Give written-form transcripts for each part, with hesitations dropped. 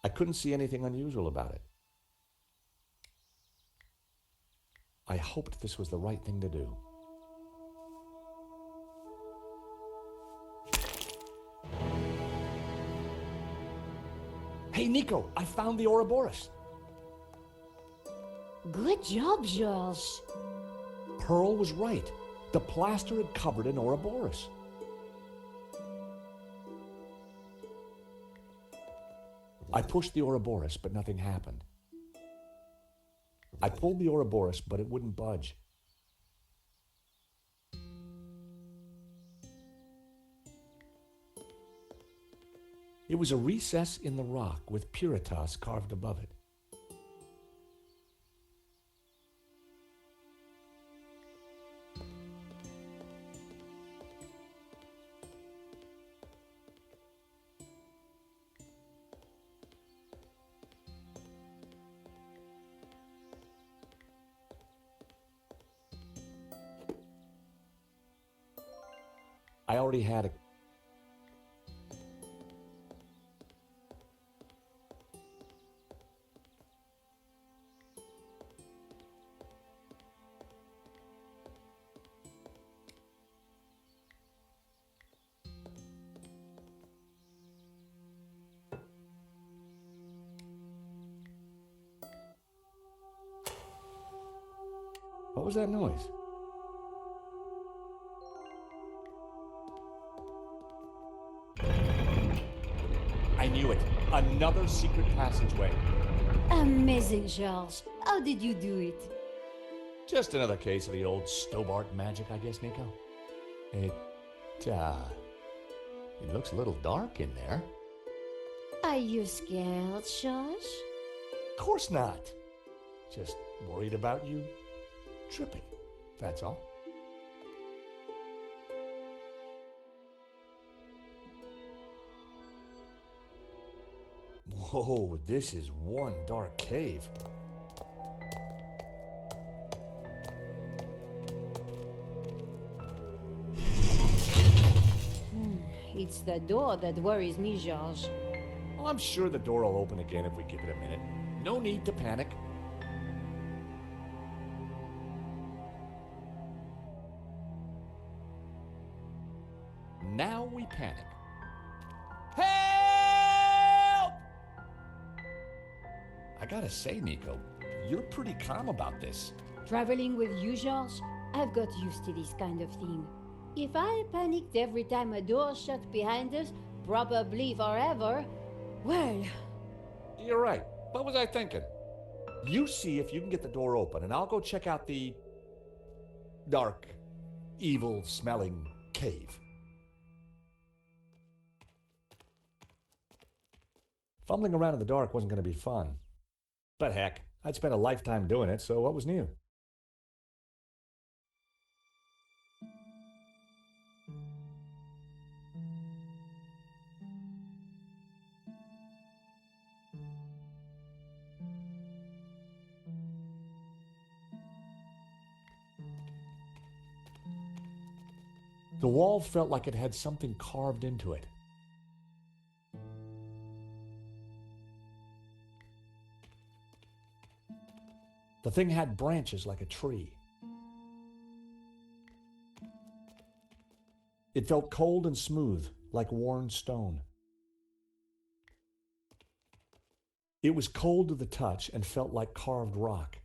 I couldn't see anything unusual about it. I hoped this was the right thing to do. Hey, Nico, I found the Ouroboros. Good job, George. Pearl was right. The plaster had covered an Ouroboros. I pushed the Ouroboros, but nothing happened. I pulled the Ouroboros, but it wouldn't budge. It was a recess in the rock with Puritas carved above it. I already had a... What was that noise? I knew it. Another secret passageway. Amazing, George. How did you do it? Just another case of the old Stobart magic, I guess, Nico. It looks a little dark in there. Are you scared, George? Of course not. Just worried about you tripping, that's all. Whoa, this is one dark cave. It's the door that worries me, George. Well, I'm sure the door will open again if we give it a minute. No need to panic. Now we panic. Help! I gotta say, Nico, you're pretty calm about this. Traveling with you, George, I've got used to this kind of thing. If I panicked every time a door shut behind us, probably forever, well... You're right. What was I thinking? You see if you can get the door open, and I'll go check out the dark, evil-smelling cave. Fumbling around in the dark wasn't going to be fun. But heck, I'd spent a lifetime doing it, so what was new? The wall felt like it had something carved into it. The thing had branches like a tree. It felt cold and smooth, like worn stone. It was cold to the touch and felt like carved rock.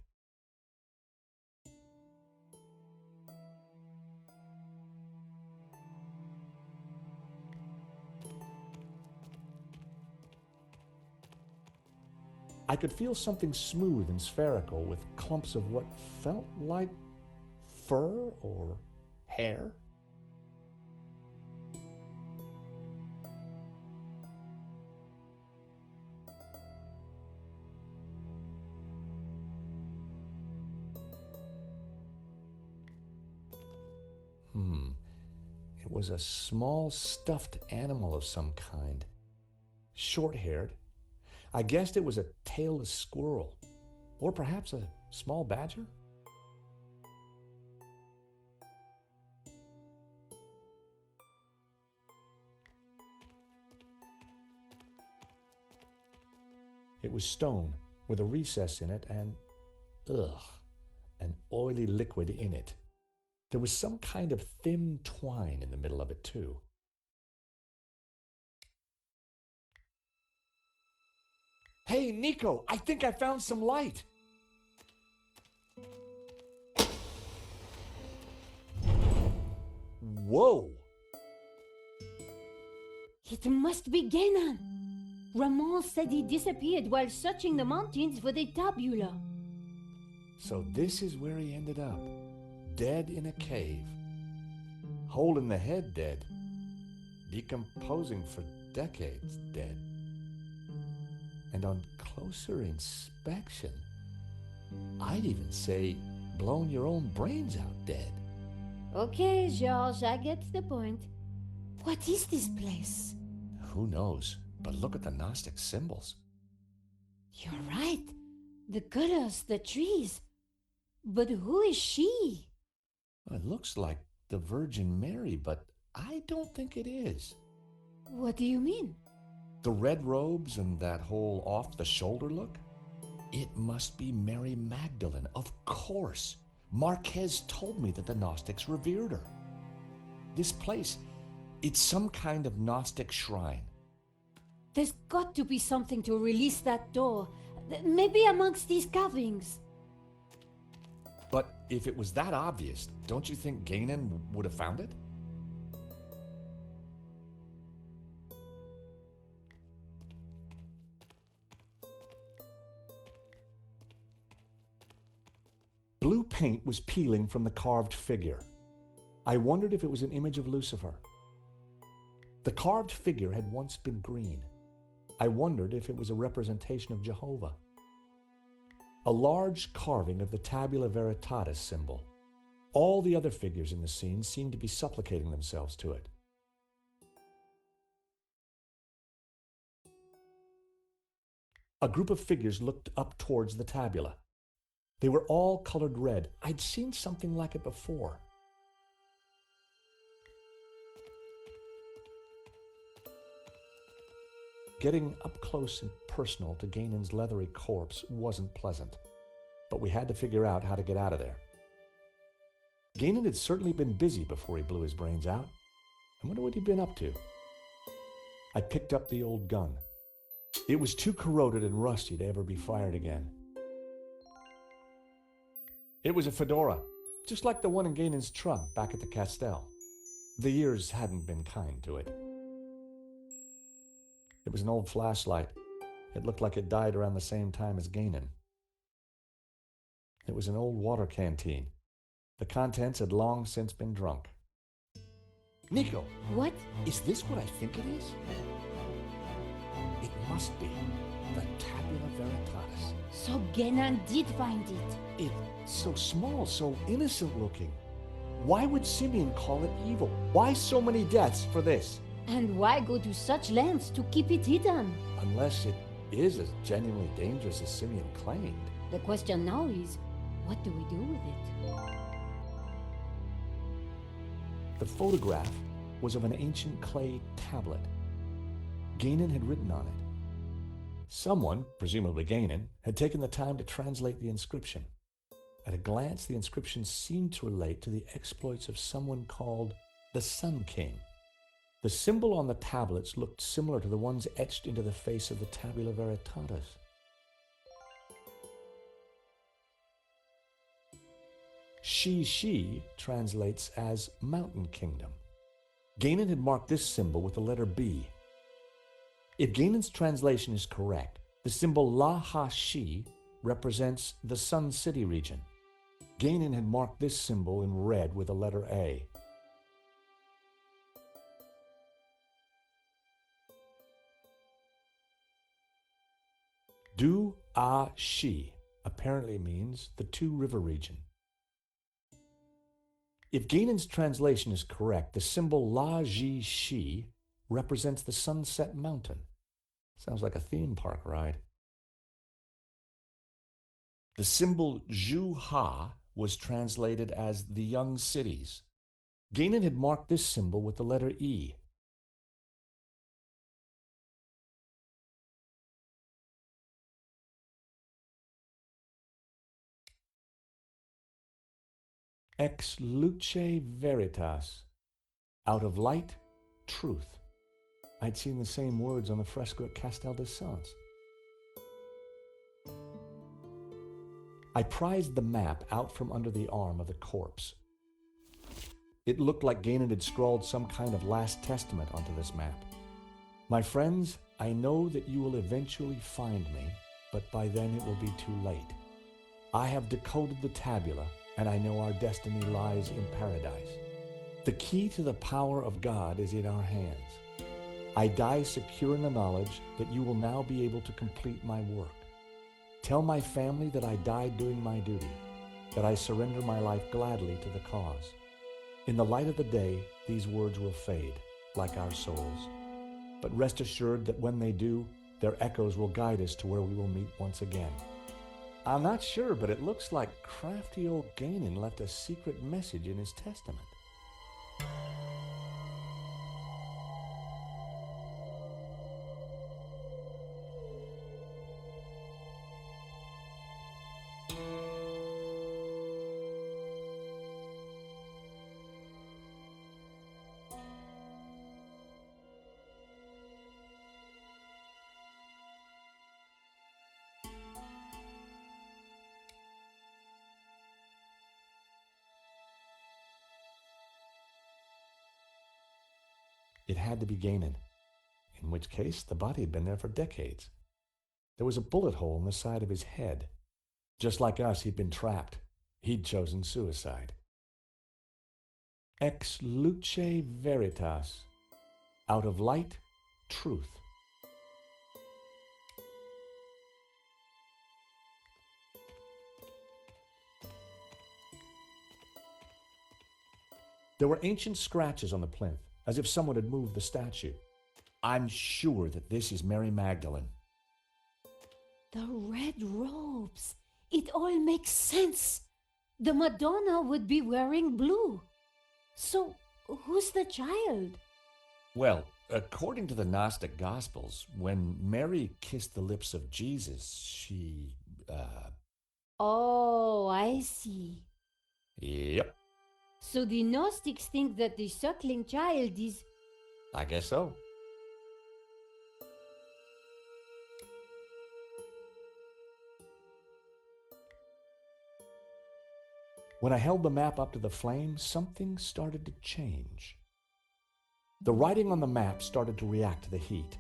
I could feel something smooth and spherical with clumps of what felt like fur or hair. It was a small stuffed animal of some kind, short-haired. I guessed it was a tailless squirrel, or perhaps a small badger. It was stone with a recess in it and, an oily liquid in it. There was some kind of thin twine in the middle of it, too. Hey, Nico, I think I found some light. Whoa! It must be Genan. Ramon said he disappeared while searching the mountains for the tabula. So this is where he ended up, dead in a cave. Hole in the head dead. Decomposing for decades dead. And on closer inspection, I'd even say blown your own brains out dead. Okay, George, I get the point. What is this place? Who knows? But look at the Gnostic symbols. You're right. The colors, the trees. But who is she? It looks like the Virgin Mary, but I don't think it is. What do you mean? The red robes and that whole off-the-shoulder look? It must be Mary Magdalene, of course. Marquez told me that the Gnostics revered her. This place, it's some kind of Gnostic shrine. There's got to be something to release that door. Maybe amongst these carvings. But if it was that obvious, don't you think Genan would have found it? Blue paint was peeling from the carved figure. I wondered if it was an image of Lucifer. The carved figure had once been green. I wondered if it was a representation of Jehovah. A large carving of the Tabula Veritatis symbol. All the other figures in the scene seemed to be supplicating themselves to it. A group of figures looked up towards the tabula. They were all colored red. I'd seen something like it before. Getting up close and personal to Ganon's leathery corpse wasn't pleasant, but we had to figure out how to get out of there. Ganon had certainly been busy before he blew his brains out. I wonder what he'd been up to. I picked up the old gun. It was too corroded and rusty to ever be fired again. It was a fedora, just like the one in Ganon's trunk back at the Castel. The years hadn't been kind to it. It was an old flashlight. It looked like it died around the same time as Ganon. It was an old water canteen. The contents had long since been drunk. Nico! What? Is this what I think it is? It must be the Tabula Veritatis. So Genan did find it. It's so small, so innocent looking. Why would Simeon call it evil? Why so many deaths for this? And why go to such lengths to keep it hidden? Unless it is as genuinely dangerous as Simeon claimed. The question now is, what do we do with it? The photograph was of an ancient clay tablet. Ganon had written on it. Someone, presumably Ganon, had taken the time to translate the inscription. At a glance, the inscription seemed to relate to the exploits of someone called the Sun King. The symbol on the tablets looked similar to the ones etched into the face of the Tabula Veritatis. She translates as Mountain Kingdom. Ganon had marked this symbol with the letter B. If Ganon's translation is correct, the symbol La-Ha-Shi represents the Sun City region. Ganon had marked this symbol in red with the letter A. Du-A-Shi apparently means the two-river region. If Ganon's translation is correct, the symbol La-Ji-Shi represents the Sunset Mountain. Sounds like a theme park ride. The symbol Zhu-Ha was translated as the Young Cities. Ganon had marked this symbol with the letter E. Ex luce veritas. Out of light, truth. I'd seen the same words on the fresco at Castel de Sants. I prized the map out from under the arm of the corpse. It looked like Ganon had scrawled some kind of last testament onto this map. My friends, I know that you will eventually find me, but by then it will be too late. I have decoded the tabula, and I know our destiny lies in paradise. The key to the power of God is in our hands. I die secure in the knowledge that you will now be able to complete my work. Tell my family that I died doing my duty, that I surrender my life gladly to the cause. In the light of the day, these words will fade, like our souls. But rest assured that when they do, their echoes will guide us to where we will meet once again. I'm not sure, but it looks like crafty old Ganon left a secret message in his testament. It had to be Ganon, in which case the body had been there for decades. There was a bullet hole in the side of his head. Just like us, he'd been trapped. He'd chosen suicide. Ex luce veritas. Out of light, truth. There were ancient scratches on the plinth, as if someone had moved the statue. I'm sure that this is Mary Magdalene. The red robes. It all makes sense. The Madonna would be wearing blue. So, who's the child? Well, according to the Gnostic Gospels, when Mary kissed the lips of Jesus, she, Oh, I see. Yep, So the Gnostics think that the suckling child is... I guess so. When I held the map up to the flame, something started to change. The writing on the map started to react to the heat.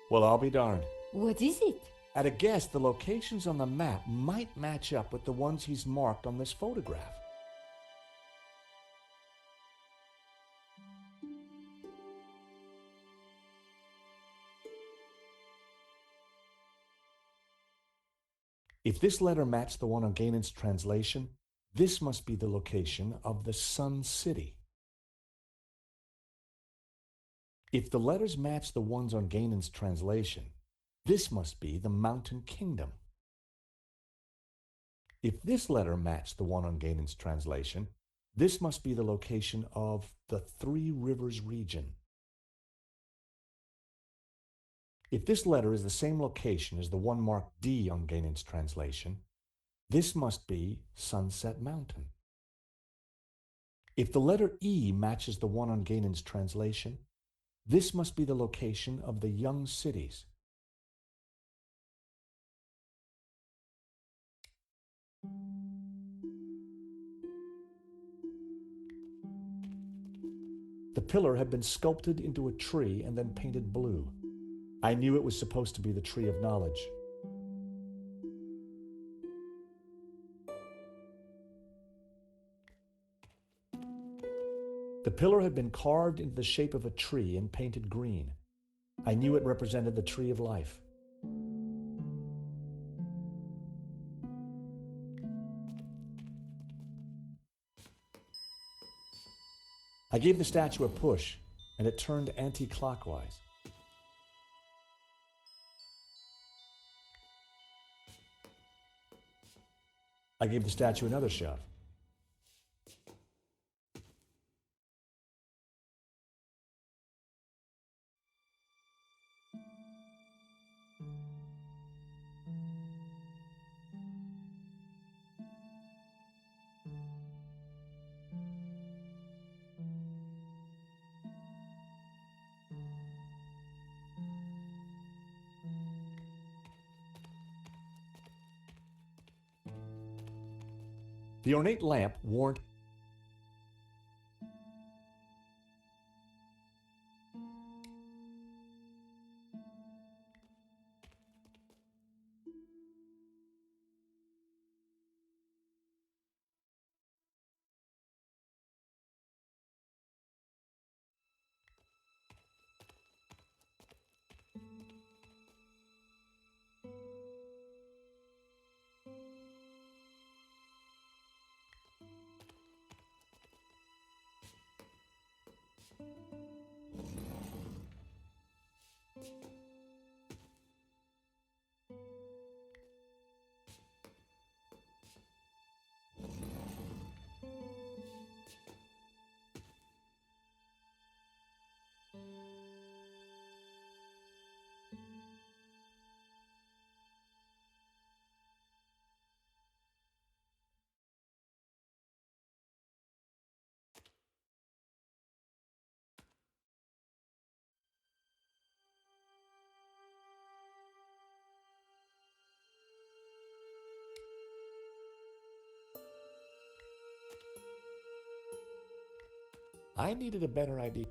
Well, I'll be darned. What is it? At a guess, the locations on the map might match up with the ones he's marked on this photograph. If this letter matched the one on Ganon's translation, this must be the location of the Sun City. If the letters match the ones on Ganon's translation, this must be the Mountain Kingdom. If this letter matched the one on Ganon's translation, this must be the location of the Three Rivers region. If this letter is the same location as the one marked D on Ganon's translation, this must be Sunset Mountain. If the letter E matches the one on Ganon's translation, this must be the location of the Young Cities. The pillar had been sculpted into a tree and then painted blue. I knew it was supposed to be the Tree of Knowledge. The pillar had been carved into the shape of a tree and painted green. I knew it represented the Tree of Life. I gave the statue a push, and it turned anti-clockwise. I gave the statue another shove. The ornate lamp warned I needed a better idea.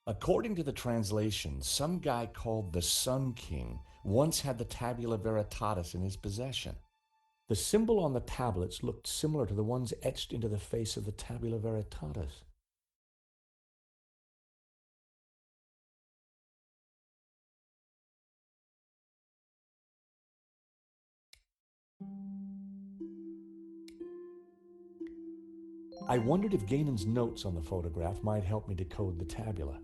According to the translation, some guy called the Sun King once had the Tabula Veritatis in his possession. The symbol on the tablets looked similar to the ones etched into the face of the Tabula Veritatis. I wondered if Ganon's notes on the photograph might help me decode the tabula.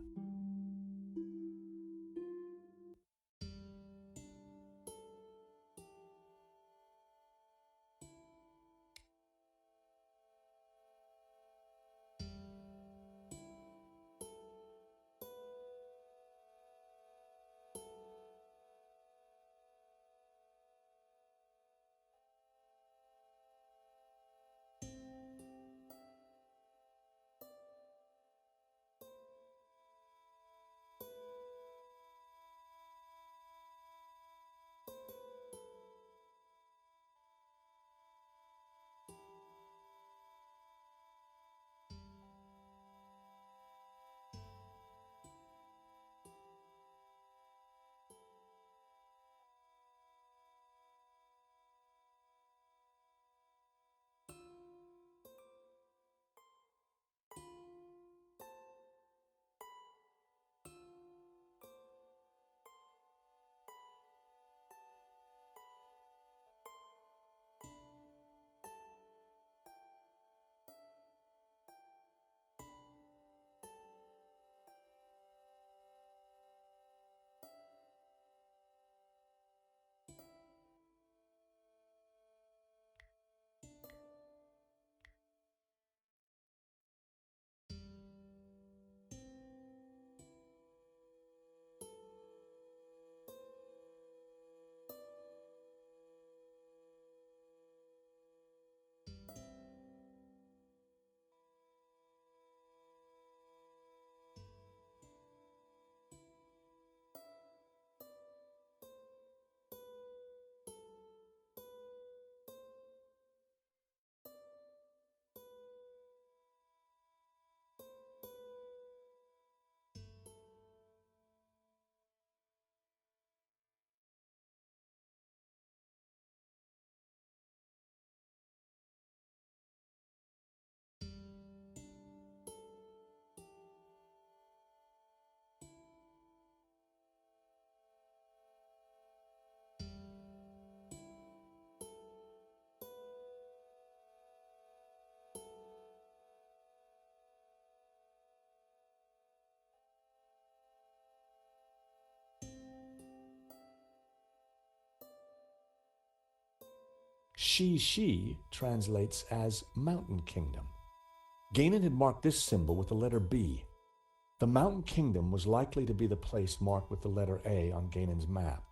Shi translates as Mountain Kingdom. Ganon had marked this symbol with the letter B. The Mountain Kingdom was likely to be the place marked with the letter A on Ganon's map.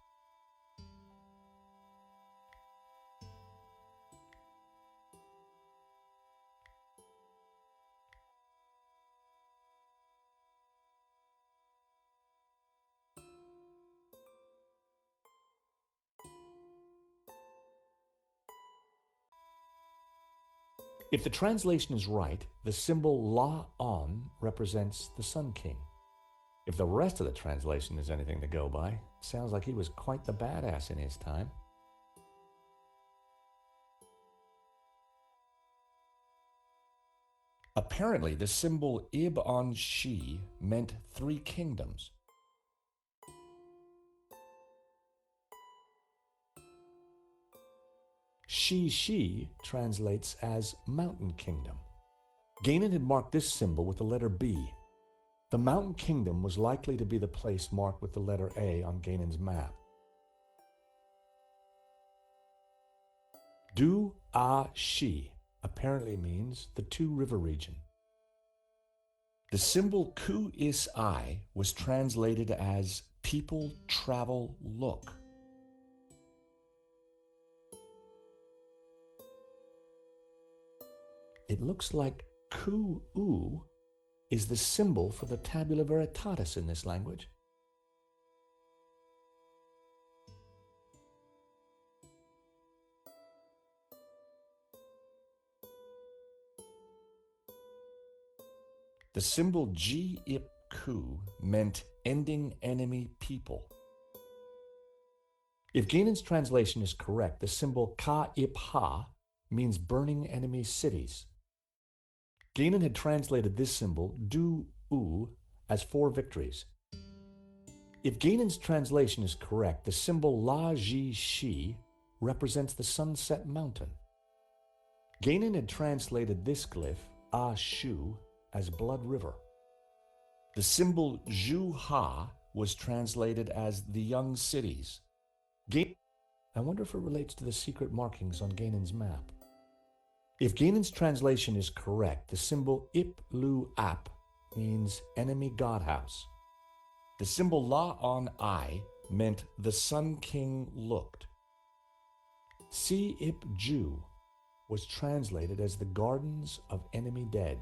If the translation is right, the symbol La-on represents the Sun King. If the rest of the translation is anything to go by, it sounds like he was quite the badass in his time. Apparently, the symbol Ib-on-Shi meant 3 kingdoms. Shi translates as Mountain Kingdom. Gainan had marked this symbol with the letter B. The Mountain Kingdom was likely to be the place marked with the letter A on Gainan's map. Du-a-Shi apparently means the Two River region. The symbol Ku-is-I was translated as people, travel, look. It looks like Ku-u is the symbol for the tabula veritatis in this language. The symbol G-ip-ku meant ending enemy people. If Gainan's translation is correct, the symbol Ka-ip-ha means burning enemy cities. Gainan had translated this symbol, Du-u, as 4 victories. If Gainan's translation is correct, the symbol La-ji-shi represents the Sunset Mountain. Gainan had translated this glyph, A-shu, as Blood River. The symbol Zhu-ha was translated as the Young Cities. I wonder if it relates to the secret markings on Gainan's map. If Gainan's translation is correct, the symbol Ip-lu-ap means enemy godhouse. The symbol La-on-I meant the Sun King looked. Si-ip-ju was translated as the Gardens of Enemy Dead.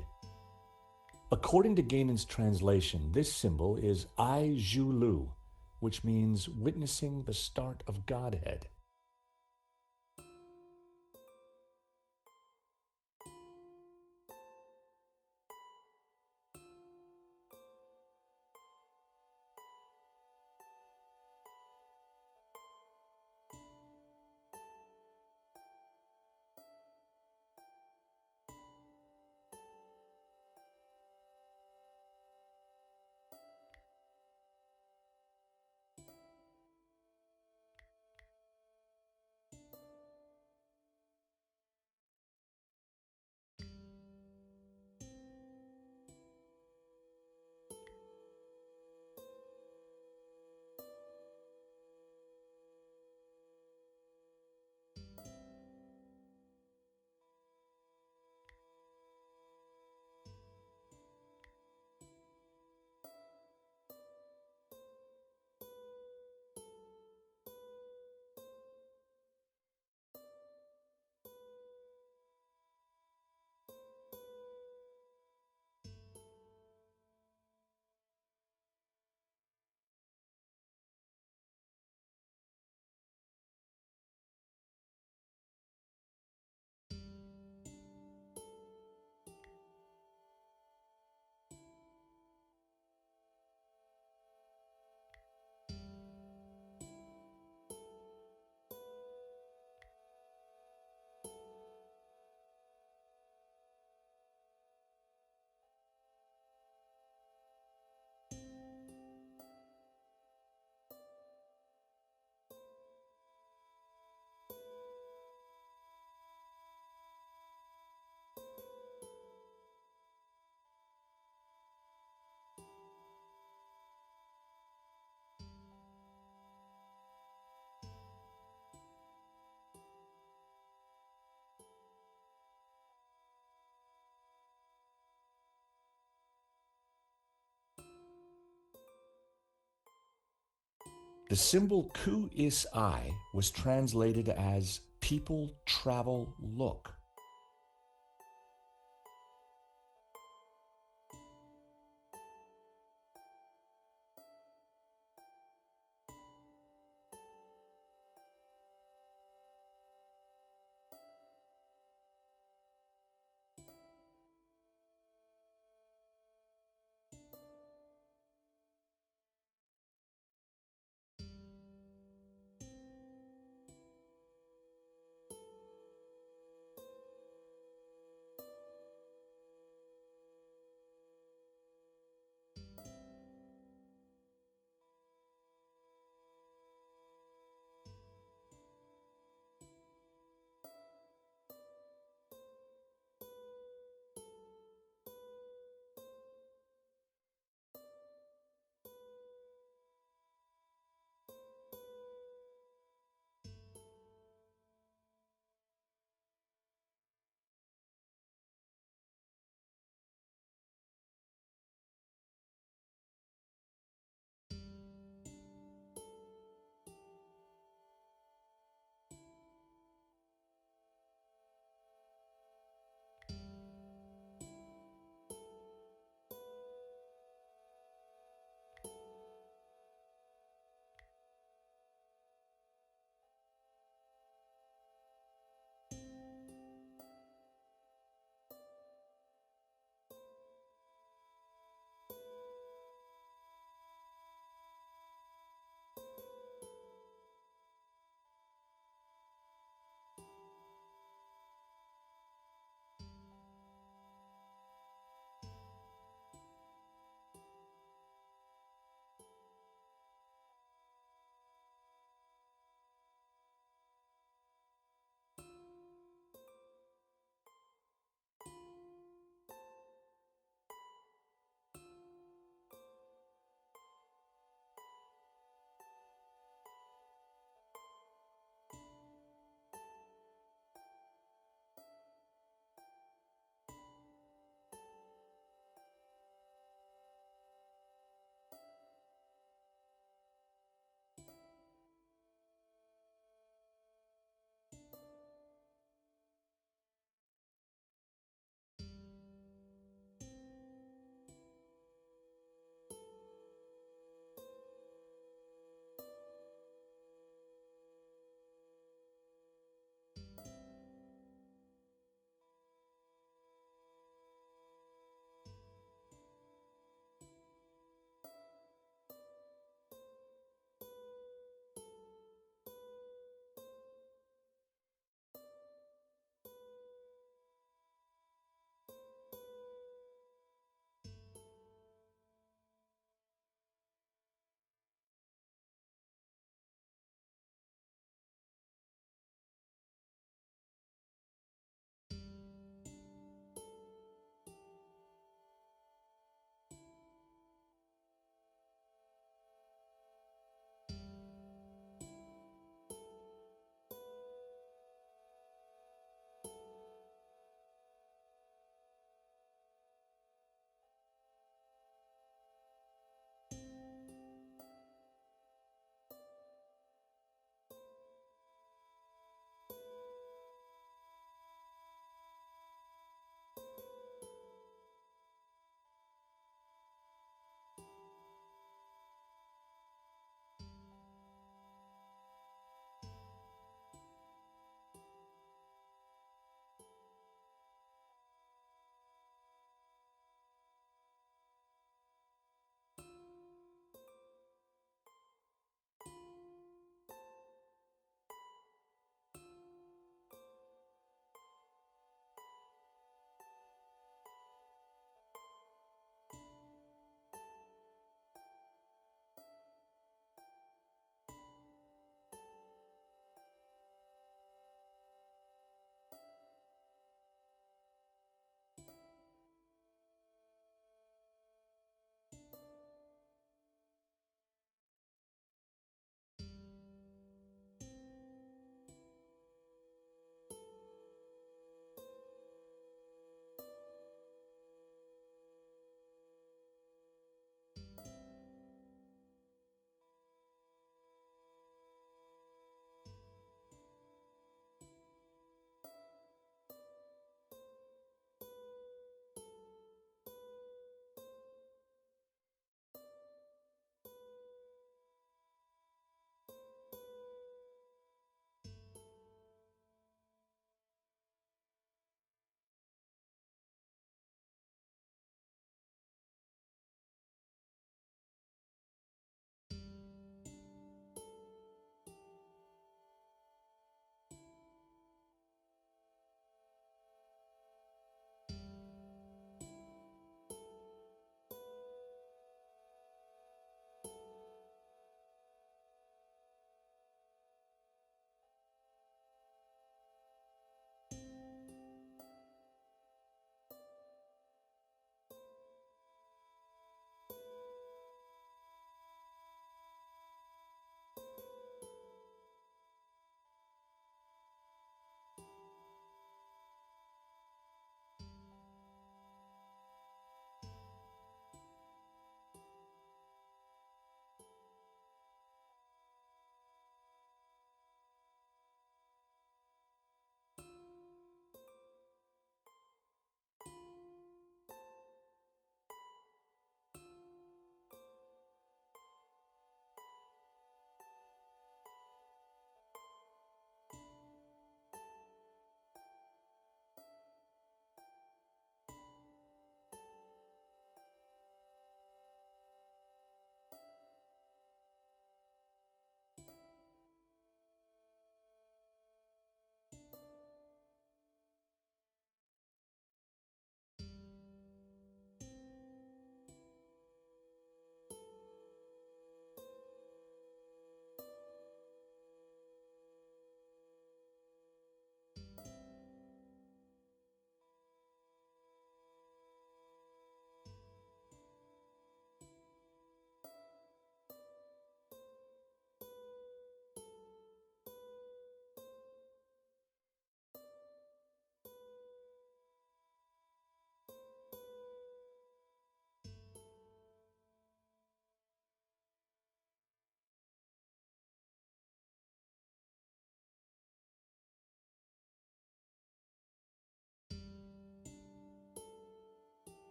According to Gainan's translation, this symbol is I-ju-lu, which means witnessing the start of Godhead. The symbol Ku-is-I was translated as people, travel, look.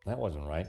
That wasn't right.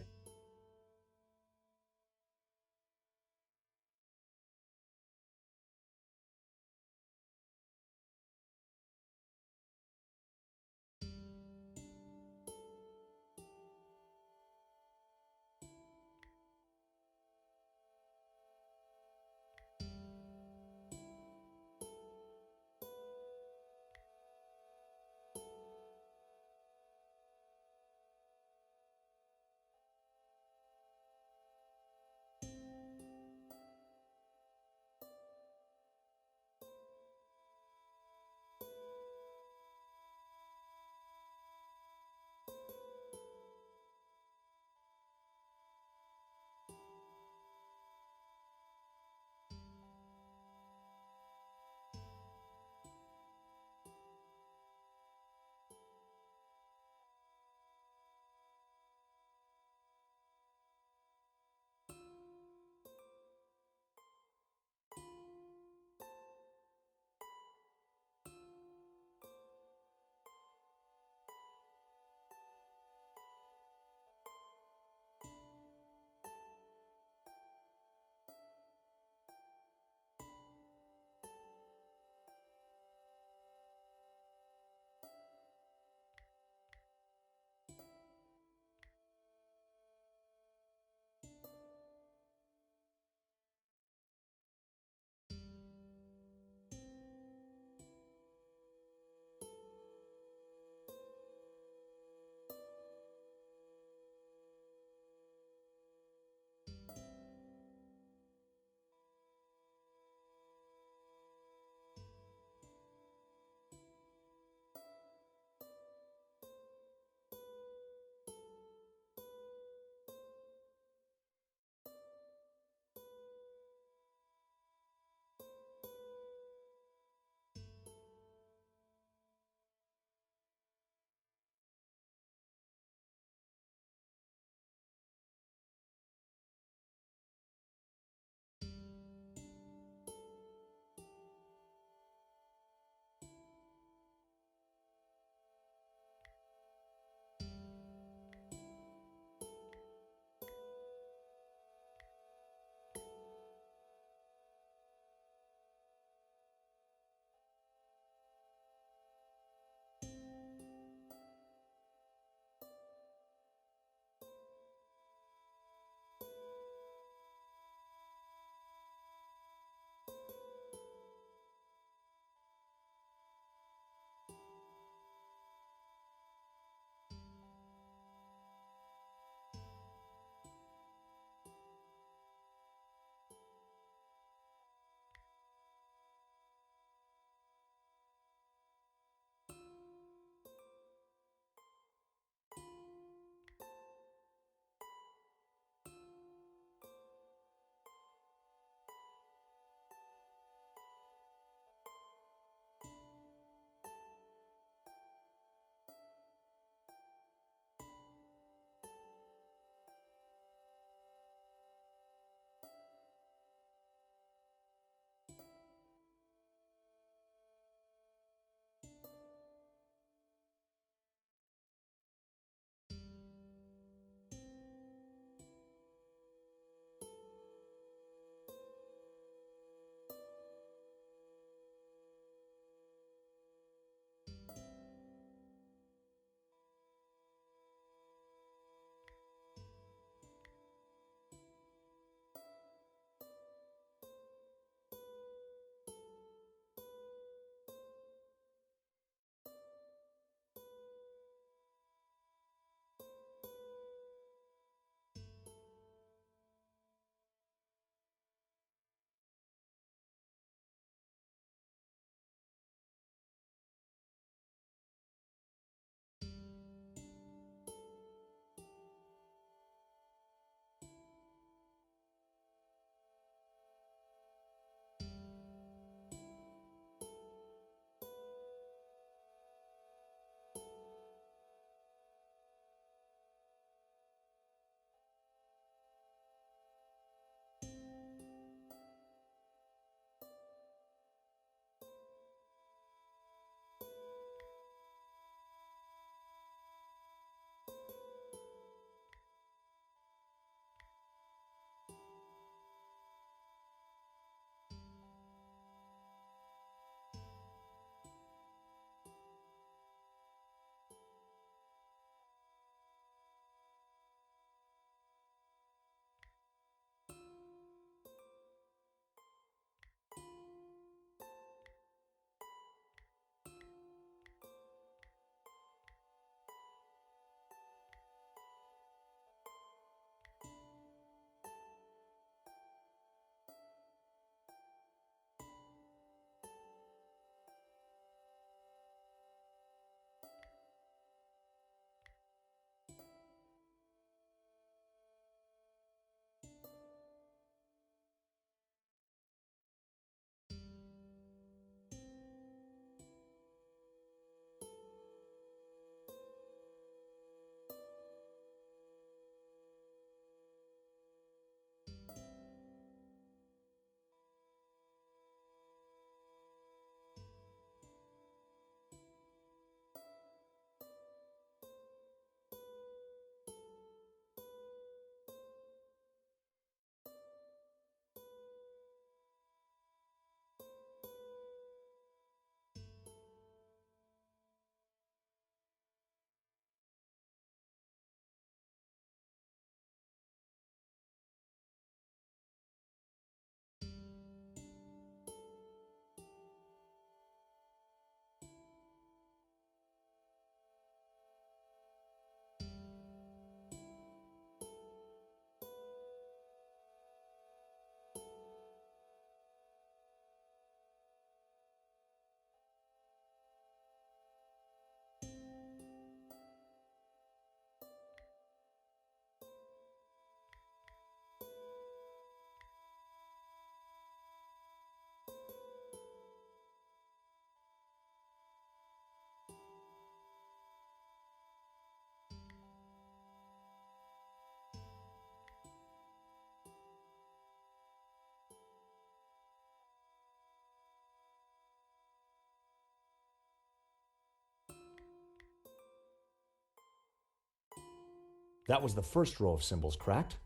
That was the first row of symbols cracked.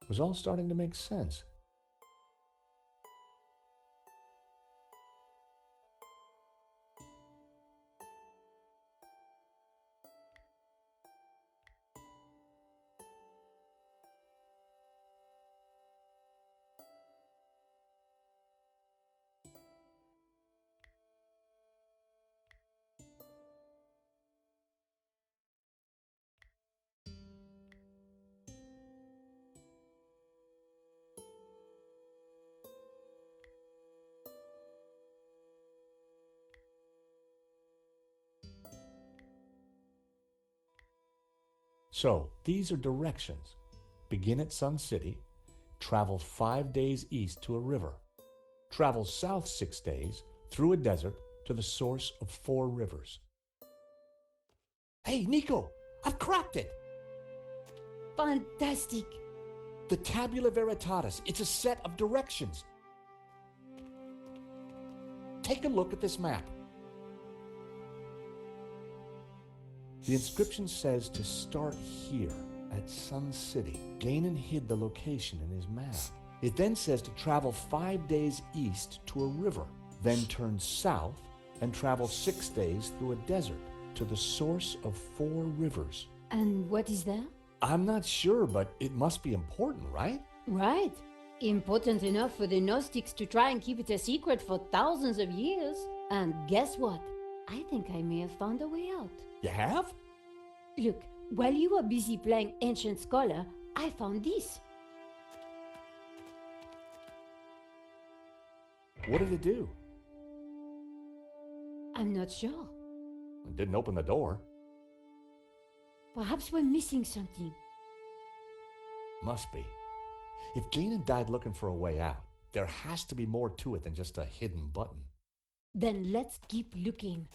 It was all starting to make sense. So, these are directions. Begin at Sun City, travel 5 days east to a river, travel south 6 days through a desert to the source of 4 rivers. Hey, Nico, I've cracked it! Fantastic! The Tabula Veritatis, it's a set of directions. Take a look at this map. The inscription says to start here at Sun City. Ganon hid the location in his map. It then says to travel 5 days east to a river, then turn south and travel 6 days through a desert to the source of 4 rivers. And what is that? I'm not sure, but it must be important, right? Right. Important enough for the Gnostics to try and keep it a secret for thousands of years. And guess what? I think I may have found a way out. You have? Look, while you were busy playing Ancient Scholar, I found this. What did it do? I'm not sure. It didn't open the door. Perhaps we're missing something. Must be. If Ganon died looking for a way out, there has to be more to it than just a hidden button. Then let's keep looking.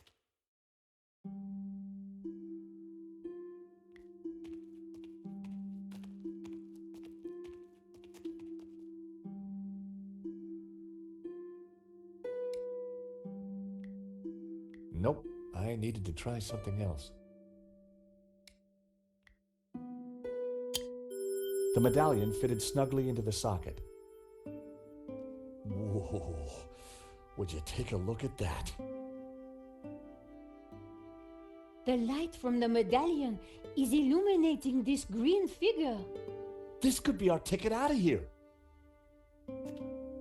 Nope, I needed to try something else. The medallion fitted snugly into the socket. Whoa, would you take a look at that? The light from the medallion is illuminating this green figure. This could be our ticket out of here.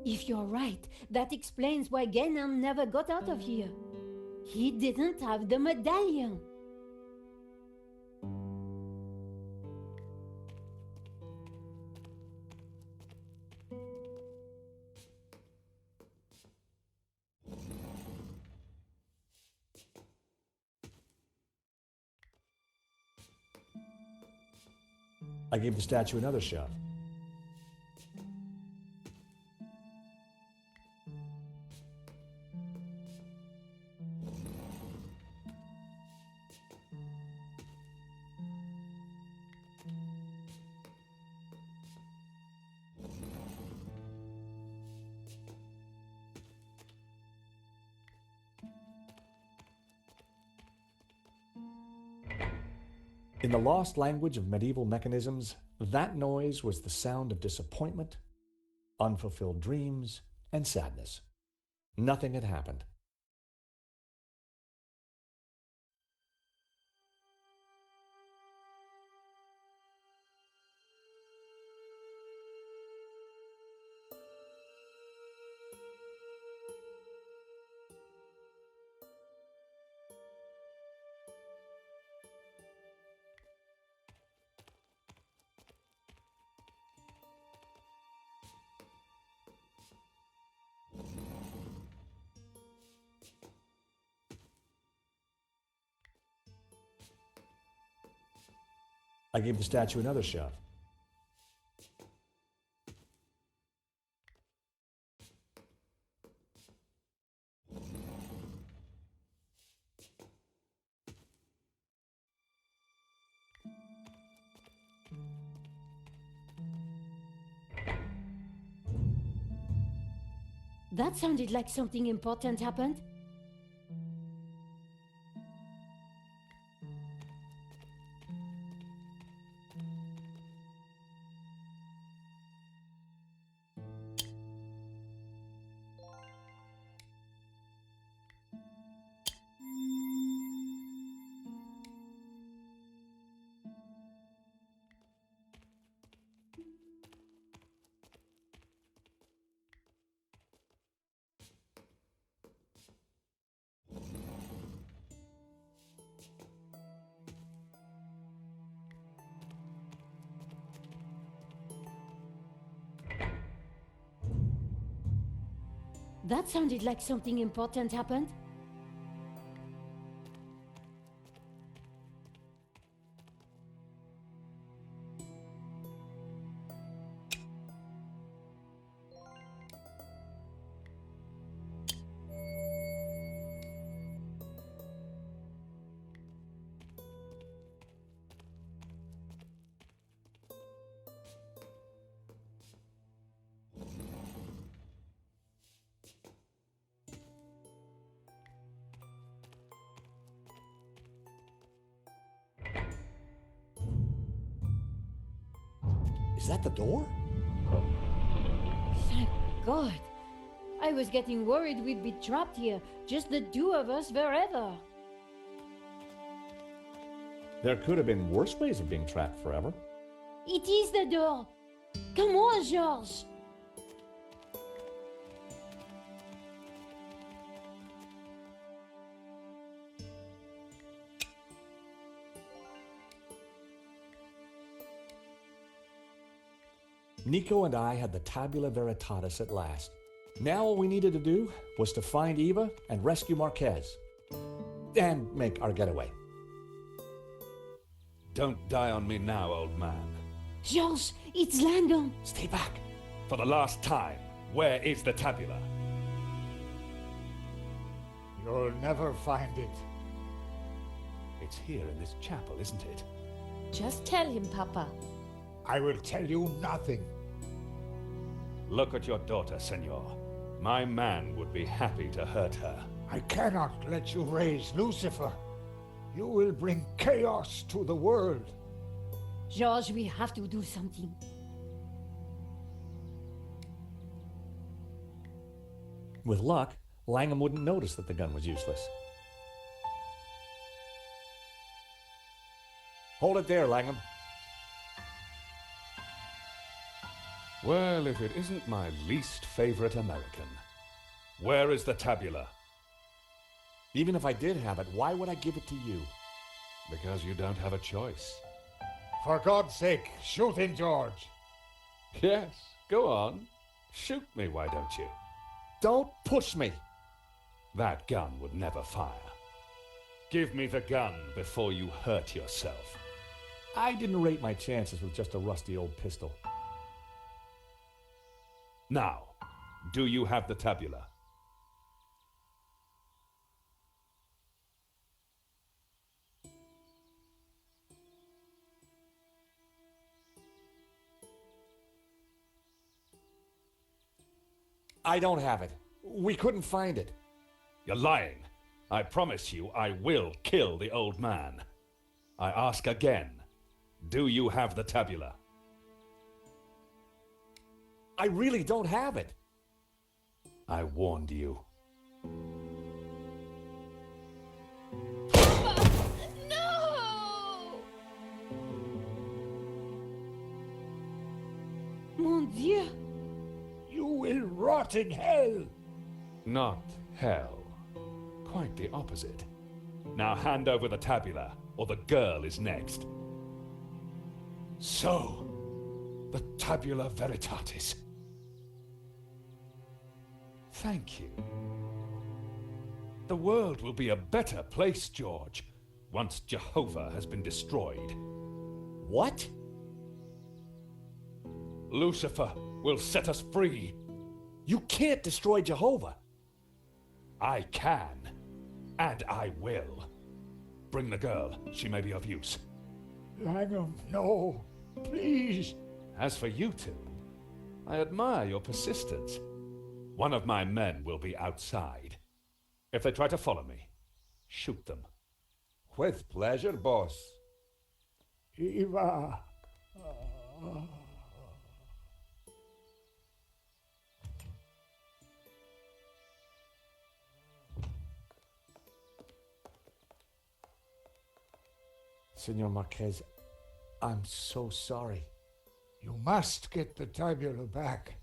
If you're right, that explains why Ganon never got out of here. He didn't have the medallion. I gave the statue another shove. In the lost language of medieval mechanisms, that noise was the sound of disappointment, unfulfilled dreams, and sadness. Nothing had happened. I gave the statue another shove. That sounded like something important happened. That sounded like something important happened. Is that the door? Thank God. I was getting worried we'd be trapped here, just the two of us forever. There could have been worse ways of being trapped forever. It is the door. Come on, Georges. Nico and I had the Tabula Veritatis at last. Now all we needed to do was to find Eva and rescue Marquez. And make our getaway. Don't die on me now, old man. Georges, it's Langdon. Stay back. For the last time, where is the tabula? You'll never find it. It's here in this chapel, isn't it? Just tell him, Papa. I will tell you nothing. Look at your daughter, senor. My man would be happy to hurt her. I cannot let you raise Lucifer. You will bring chaos to the world. Georges, we have to do something. With luck, Langham wouldn't notice that the gun was useless. Hold it there, Langham. Well, if it isn't my least favorite American. Where is the tabula? Even if I did have it, why would I give it to you? Because you don't have a choice. For God's sake, shoot him, George. Yes, go on. Shoot me, why don't you? Don't push me! That gun would never fire. Give me the gun before you hurt yourself. I didn't rate my chances with just a rusty old pistol. Now, do you have the tabula? I don't have it. We couldn't find it. You're lying. I promise you I will kill the old man. I ask again, do you have the tabula? I really don't have it. I warned you. No! Mon Dieu! You will rot in hell. Not hell. Quite the opposite. Now hand over the tabula, or the girl is next. So, the tabula veritatis. Thank you. The world will be a better place, George, once Jehovah has been destroyed. What? Lucifer will set us free. You can't destroy Jehovah. I can, and I will. Bring the girl, she may be of use. Langham, no. Please. As for you two, I admire your persistence. One of my men will be outside. If they try to follow me, shoot them. With pleasure, boss. Eva. Senor Marquez, I'm so sorry. You must get the tabula back.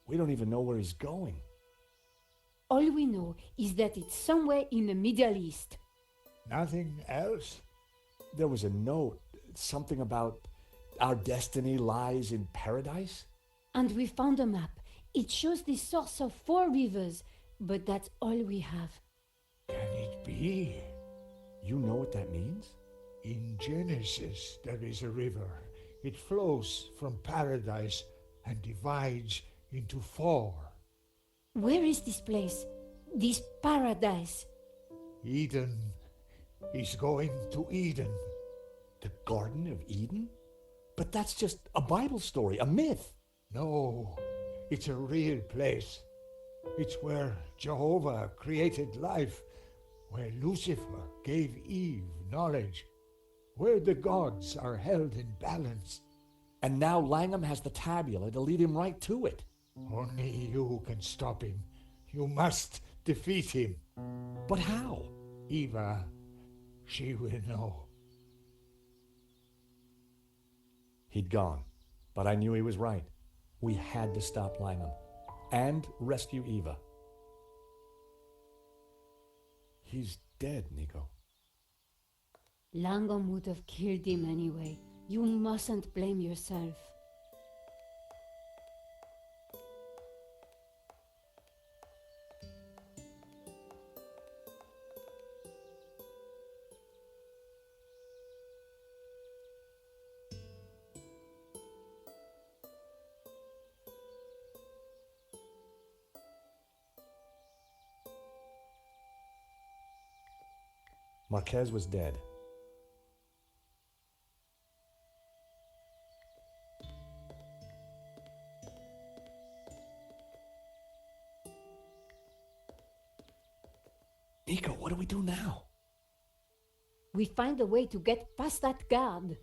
We don't even know where he's going. All we know is that it's somewhere in the Middle East. Nothing else? There was a note, something about our destiny lies in paradise. And we found a map. It shows the source of 4 rivers. but that's all we have. Can it be? You know what that means? In Genesis, there is a river. It flows from paradise and divides into four. Where is this place? This paradise? Eden is going to Eden. The Garden of Eden? But that's just a Bible story, a myth. No, it's a real place. It's where Jehovah created life, where Lucifer gave Eve knowledge, where the gods are held in balance. And now Langham has the tabula to lead him right to it. Only you can stop him. You must defeat him. But how? Eva, she will know. He'd gone, but I knew he was right. We had to stop Langham and rescue Eva. He's dead, Nico. Langham would have killed him anyway. You mustn't blame yourself. Marquez was dead. Nico, what do we do now? We find a way to get past that guard.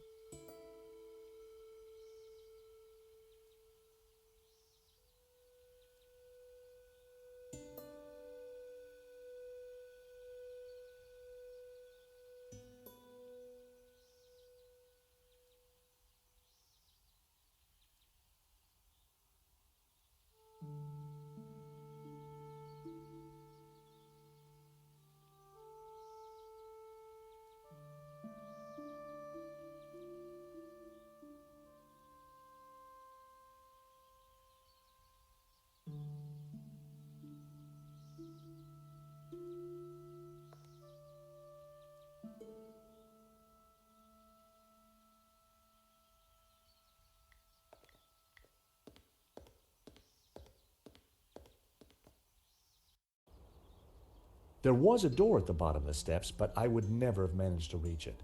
There was a door at the bottom of the steps, but I would never have managed to reach it.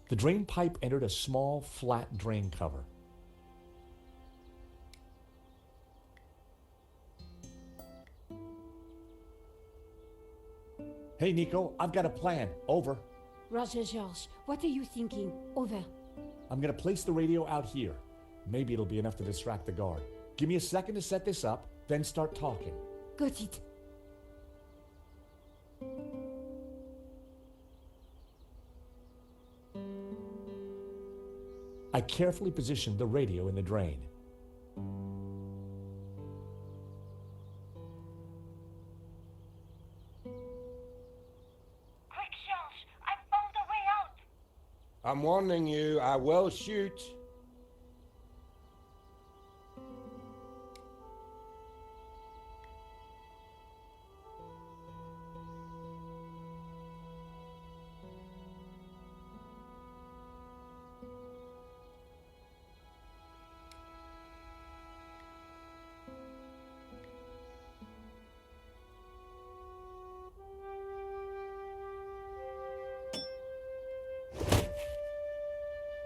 The drain pipe entered a small, flat drain cover. Hey, Nico, I've got a plan. Over. Roger, George, what are you thinking? Over. I'm going to place the radio out here. Maybe it'll be enough to distract the guard. Give me a second to set this up, then start talking. Got it. I carefully positioned the radio in the drain. Quick, George! I found a way out! I'm warning you, I will shoot.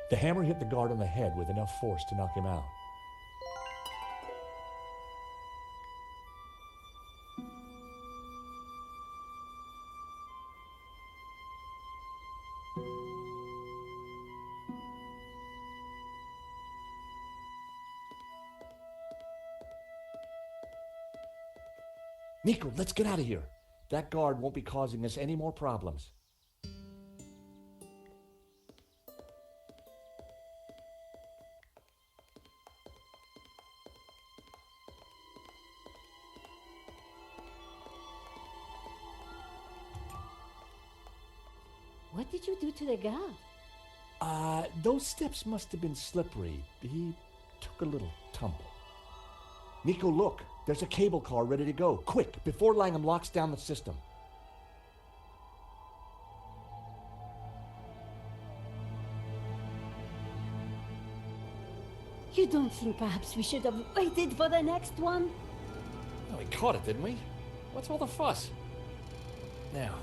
The hammer hit the guard on the head with enough force to knock him out. Nico, let's get out of here. That guard won't be causing us any more problems. What did you do to the guard? Those steps must have been slippery. He took a little tumble. Nico, look. There's a cable car ready to go. Quick, before Langham locks down the system. You don't think perhaps we should have waited for the next one? Well, we caught it, didn't we? What's all the fuss? Now,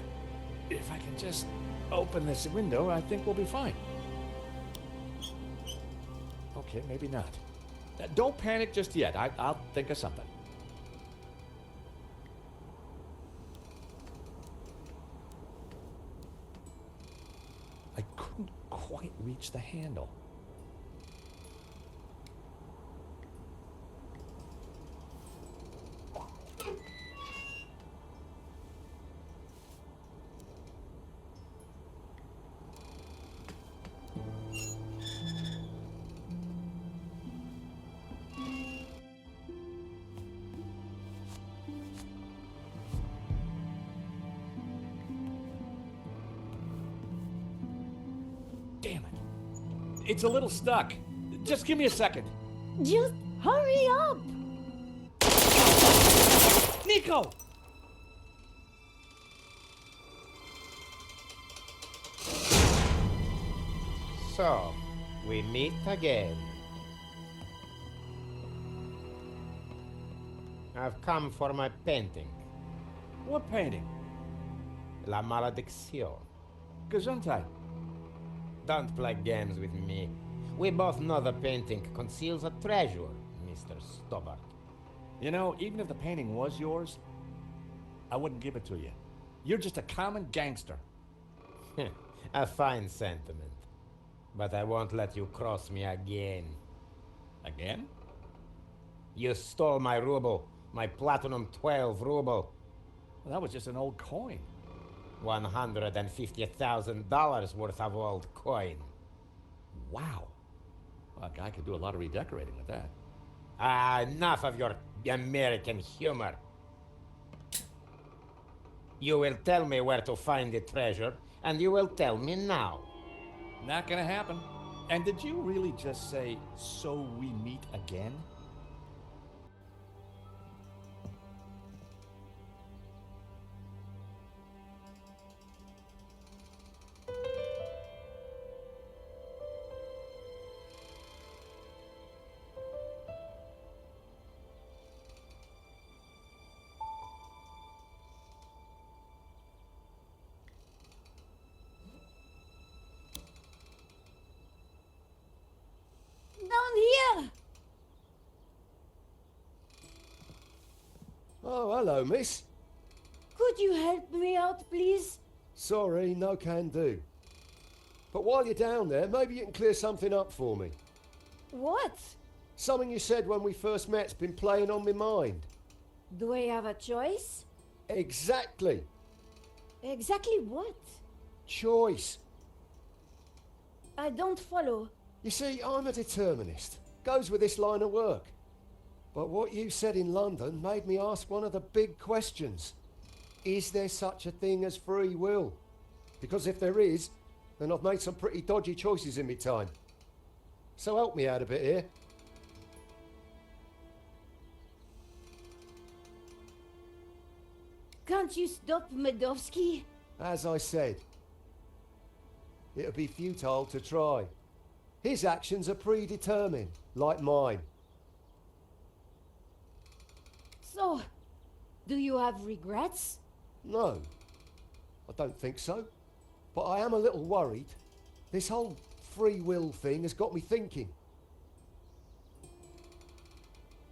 if I can just open this window, I think we'll be fine. Okay, maybe not. Don't panic just yet. I'll think of something. I couldn't quite reach the handle. Damn it. It's a little stuck. Just give me a second. Just hurry up! Nico! So, we meet again. I've come for my painting. What painting? La Malediction. Gesundheit. Don't play games with me. We both know the painting conceals a treasure, Mr. Stobart. You know, even if the painting was yours, I wouldn't give it to you. You're just a common gangster. A fine sentiment. But I won't let you cross me again. Again? You stole my ruble, my platinum 12 ruble. Well, that was just an old coin. $150,000 worth of old coin. Wow. Well, a guy could do a lot of redecorating with that. Enough of your American humor. You will tell me where to find the treasure, and you will tell me now. Not gonna happen. And did you really just say, so we meet again? Down here! Oh, hello, miss. Could you help me out, please? Sorry, no can do. But while you're down there, maybe you can clear something up for me. What? Something you said when we first met's been playing on my mind. Do I have a choice? Exactly. Exactly what? Choice. I don't follow. You see, I'm a determinist. Goes with this line of work. But what you said in London made me ask one of the big questions. Is there such a thing as free will? Because if there is, then I've made some pretty dodgy choices in my time. So help me out a bit here. Can't you stop Medovsky? As I said, it'll be futile to try. His actions are predetermined, like mine. So, do you have regrets? No, I don't think so. But I am a little worried. This whole free will thing has got me thinking.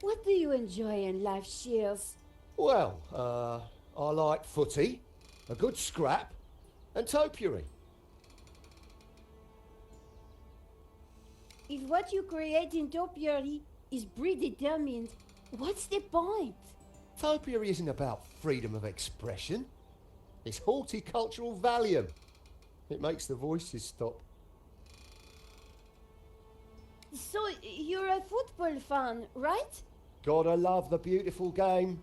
What do you enjoy in life, Shears? Well, I like footy, a good scrap, and topiary. If what you create in topiary is predetermined, what's the point? Topiary isn't about freedom of expression. It's horticultural Valium. It makes the voices stop. So, you're a football fan, right? Gotta love the beautiful game.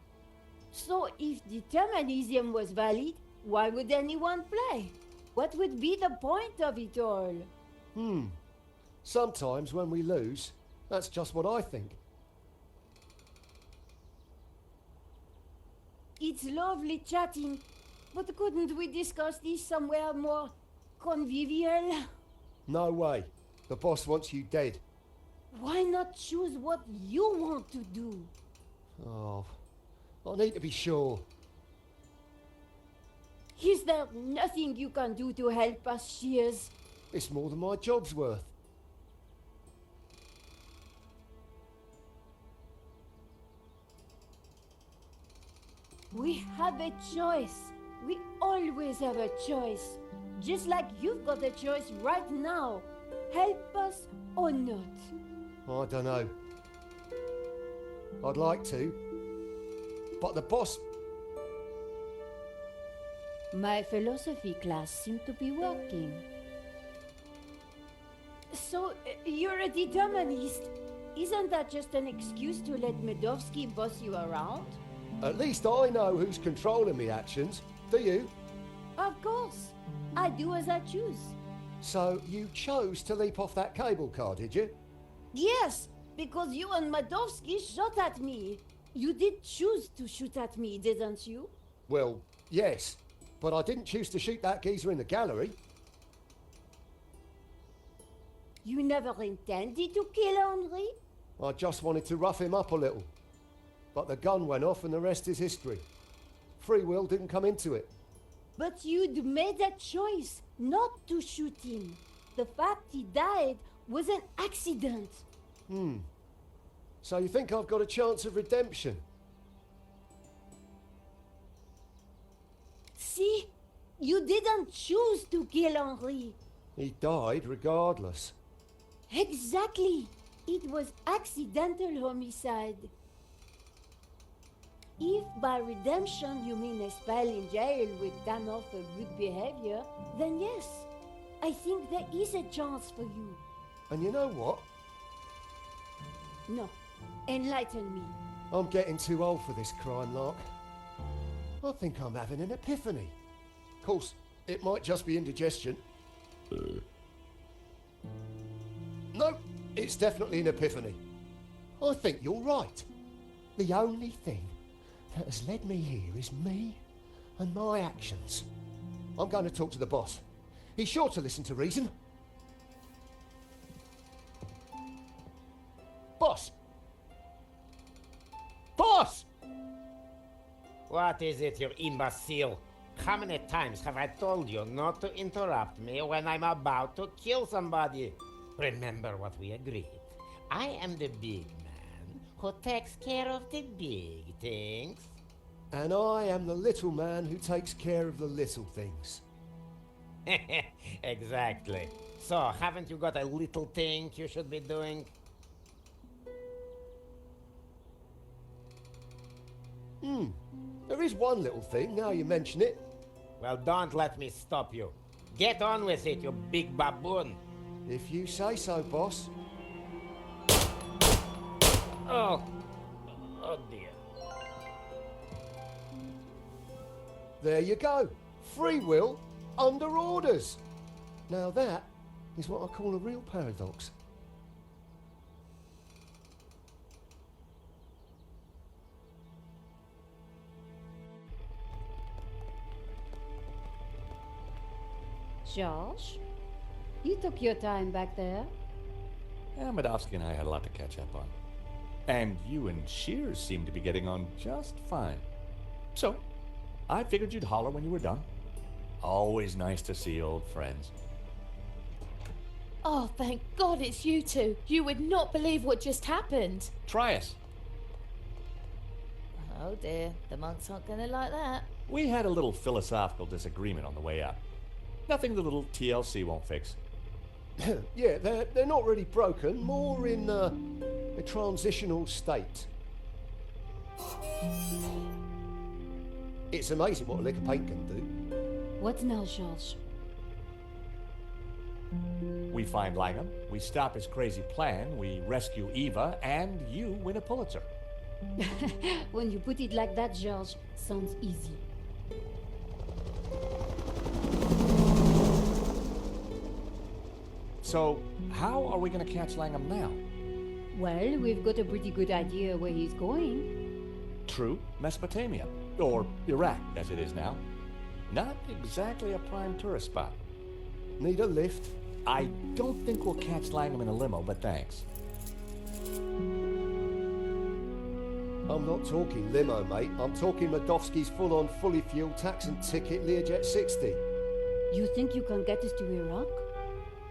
So, if determinism was valid, why would anyone play? What would be the point of it all? Sometimes when we lose, that's just what I think. It's lovely chatting, but couldn't we discuss this somewhere more convivial? No way. The boss wants you dead. Why not choose what you want to do? Oh, I need to be sure. Is there nothing you can do to help us, Shears? It's more than my job's worth. We have a choice. We always have a choice. Just like you've got a choice right now. Help us or not. I don't know. I'd like to. But the boss... My philosophy class seemed to be working. So, you're a determinist. Isn't that just an excuse to let Medovsky boss you around? At least I know who's controlling me actions. Do you? Of course. I do as I choose. So you chose to leap off that cable car, did you? Yes, because you and Medovsky shot at me. You did choose to shoot at me, didn't you? Well, yes. But I didn't choose to shoot that geezer in the gallery. You never intended to kill Henri? I just wanted to rough him up a little. But the gun went off and the rest is history. Free will didn't come into it. But you'd made a choice not to shoot him. The fact he died was an accident. So you think I've got a chance of redemption? See? You didn't choose to kill Henri. He died regardless. Exactly. It was accidental homicide. If by redemption you mean a spell in jail with time off for good behavior, then yes, I think there is a chance for you. And you know what? No, enlighten me. I'm getting too old for this crime lark. I think I'm having an epiphany. Of course, it might just be indigestion. No, it's definitely an epiphany. I think you're right. The only thing that has led me here is me and my actions. I'm going to talk to the boss. He's sure to listen to reason. Boss! Boss! What is it, you imbecile? How many times have I told you not to interrupt me when I'm about to kill somebody? Remember what we agreed. I am the big man who takes care of the big things. And I am the little man who takes care of the little things. Exactly. So, haven't you got a little thing you should be doing? There is one little thing, now you mention it. Well, don't let me stop you. Get on with it, you big baboon. If you say so, boss. Oh. Oh dear. There you go. Free will under orders. Now that is what I call a real paradox. George, you took your time back there. Medovsky and I had a lot to catch up on. And you and Shears seem to be getting on just fine. So, I figured you'd holler when you were done. Always nice to see old friends. Oh, thank God it's you two. You would not believe what just happened. Try us. Oh dear, the monks aren't going to like that. We had a little philosophical disagreement on the way up. Nothing the little TLC won't fix. Yeah, they're not really broken, more in a transitional state. It's amazing what a lick of paint can do. What now, George? We find Langham, we stop his crazy plan, we rescue Eva, and you win a Pulitzer. When you put it like that, George, sounds easy. So, how are we going to catch Langham now? Well, we've got a pretty good idea where he's going. True, Mesopotamia. Or Iraq, as it is now. Not exactly a prime tourist spot. Need a lift? I don't think we'll catch Langham in a limo, but thanks. I'm not talking limo, mate. I'm talking Madovsky's full-on, fully fueled tax and ticket Learjet 60. You think you can get us to Iraq?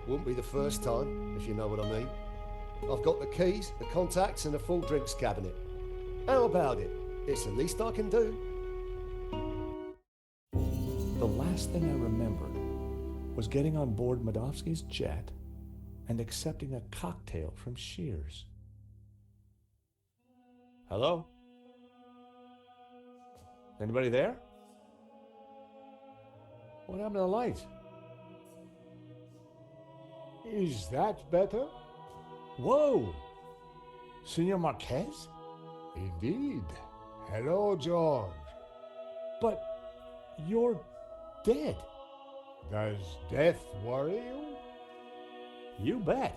Wouldn't be the first time, if you know what I mean. I've got the keys, the contacts, and a full drinks cabinet. How about it? It's the least I can do. The last thing I remembered was getting on board Madovsky's jet and accepting a cocktail from Shears. Hello? Anybody there? What happened to the lights? Is that better? Whoa! Senor Marquez? Indeed. Hello, George. But you're dead. Does death worry you? You bet.